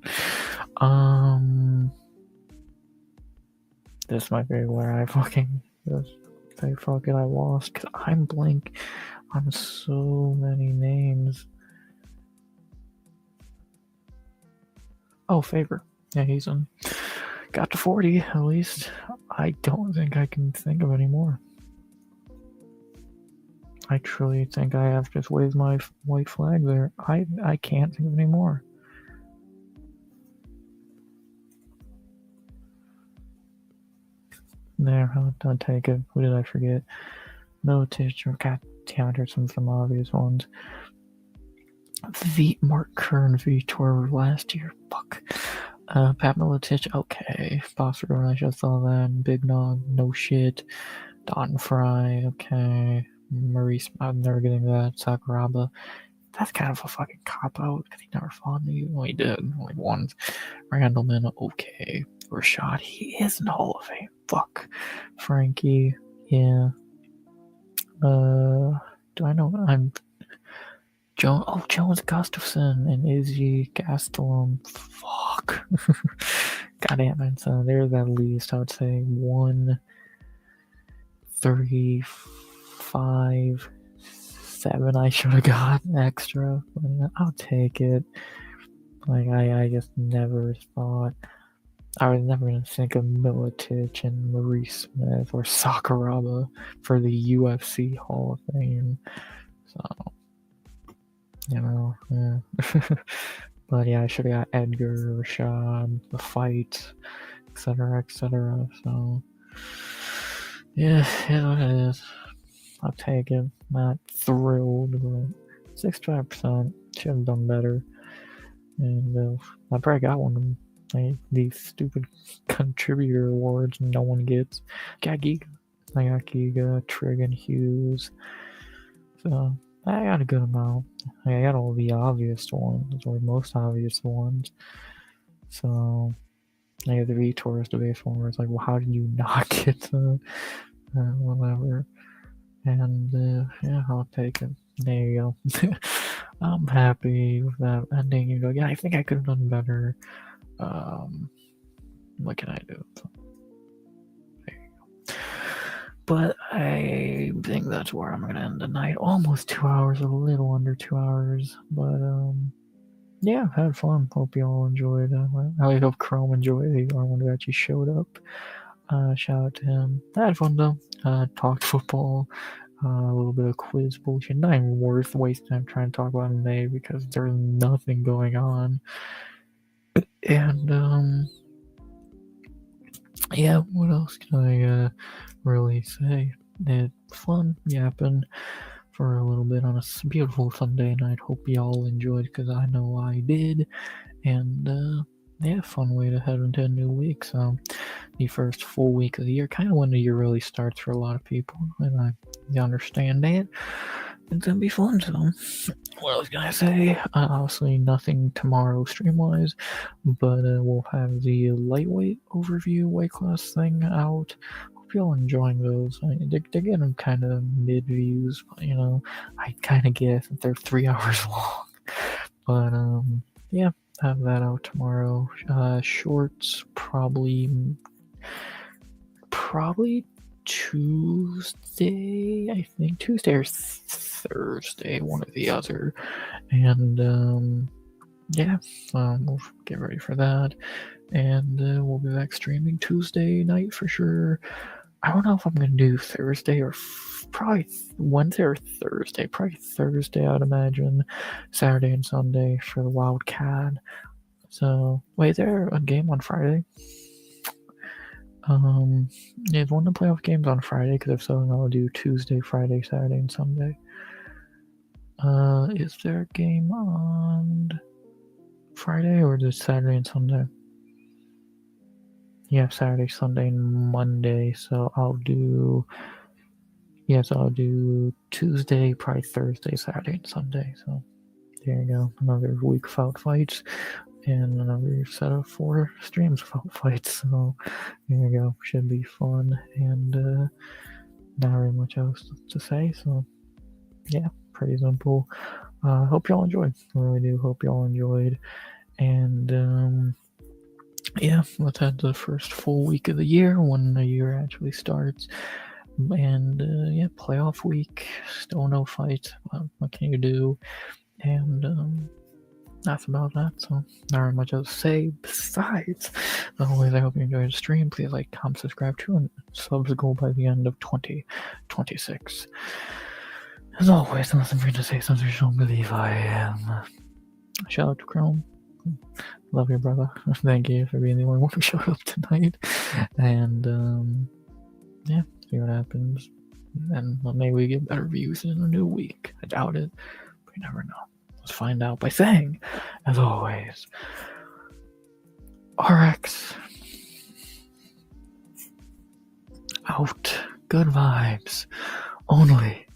This might be where I fucking just say fuck it, I lost, because I'm blank on so many names. Oh, Faber. Yeah, he's in. Got to 40 at least. I don't think I can think of any more. I truly think I have just waved my white flag there. I can't think of any more. There, I'll take it. Who did I forget? Miletich, got some obvious ones. Mark Kern, Vitor last year. Fuck. Pat Miletich, okay. Bossroom, I just saw that. Big Nog, no shit. Don Fry, okay. Maurice, I'm never getting that. Sakuraba. that's kind of a fucking cop-out, because he never fought me. Well, he did, like, once. Randleman, okay. Rashad, he is in the Hall of Fame. Fuck. Frankie, yeah. Do I know? Jones Gustafson and Izzy Gastelum. Fuck. God damn it. So there's at least, I would say, 135, 7 I should have gotten extra. But I'll take it. Like, I just never thought. I was never going to think of Miletich and Maurice Smith or Sakuraba for the UFC Hall of Fame. So, yeah. But yeah, I should have got Edgar, Rashad, the fight, etc., etc. So, yeah, it is what it is. I'll take it. Not thrilled, but 65%. Should have done better. And I probably got one of them. Like, these stupid contributor awards no one gets. Got Giga. I got Giga, Trig, and Hughes. So I got a good amount. I got all the obvious ones, or most obvious ones. So I got the Vitor's debate one where it's like, well, how did you not get the whatever? And yeah, I'll take it. There you go. I'm happy with that ending. You go, yeah, I think I could have done better. What can I do? So, there you go. But I think that's where I'm gonna end the night. Almost 2 hours, a little under 2 hours. But yeah, I've had fun. Hope you all enjoyed. I hope Chrome enjoyed. He's the one who actually showed up. Shout out to him. I had fun though. Talked football. A little bit of quiz bullshit. Not even worth wasting time trying to talk about in May because there's nothing going on. And yeah, what else can I really say? It's fun yapping for a little bit on a beautiful Sunday night. Hope y'all enjoyed, because I know I did. And yeah, fun way to head into a new week. So the first full week of the year, kind of when the year really starts for a lot of people, and I understand that. It's gonna be fun. So what else can I say? Obviously nothing tomorrow stream-wise, but we'll have the lightweight overview weight class thing out. Hope y'all enjoying those. They're getting kind of mid views, but you know, I kind of guess that they're 3 hours long. But yeah, have that out tomorrow. Shorts probably Tuesday, I think. Tuesday or Thursday, one or the other. And yeah, we'll get ready for that. And we'll be back streaming Tuesday night for sure. I don't know if I'm going to do Thursday or probably Wednesday or Thursday. Probably Thursday, I'd imagine. Saturday and Sunday for the Wildcat. So, wait, is there a game on Friday? Is one of the playoff games on Friday? Because if so, then I'll do Tuesday, Friday, Saturday, and Sunday. Is there a game on Friday, or is it Saturday and Sunday? Yeah, Saturday, Sunday, and Monday. So I'll do Tuesday, probably Thursday, Saturday, and Sunday. So there you go. Another week without fights. And another set of 4 streams without fights. So there you go. Should be fun. And not very much else to say. So yeah, pretty simple. Hope y'all enjoyed. I really do hope y'all enjoyed. And yeah, let's head to the first full week of the year when the year actually starts. And yeah, playoff week. Still no fights. What can you do? And that's about that. So not very much else to say. Besides, as always, I hope you enjoyed the stream. Please like, comment, subscribe to, and subs go by the end of 2026. As always, unless I'm free to say something you don't believe I am. Shout out to Chrome. Love you, brother. Thank you for being the only one who showed up tonight. And yeah, see what happens. And maybe we get better views in a new week. I doubt it, but you never know. Let's find out by saying, as always, RX out. Good vibes only.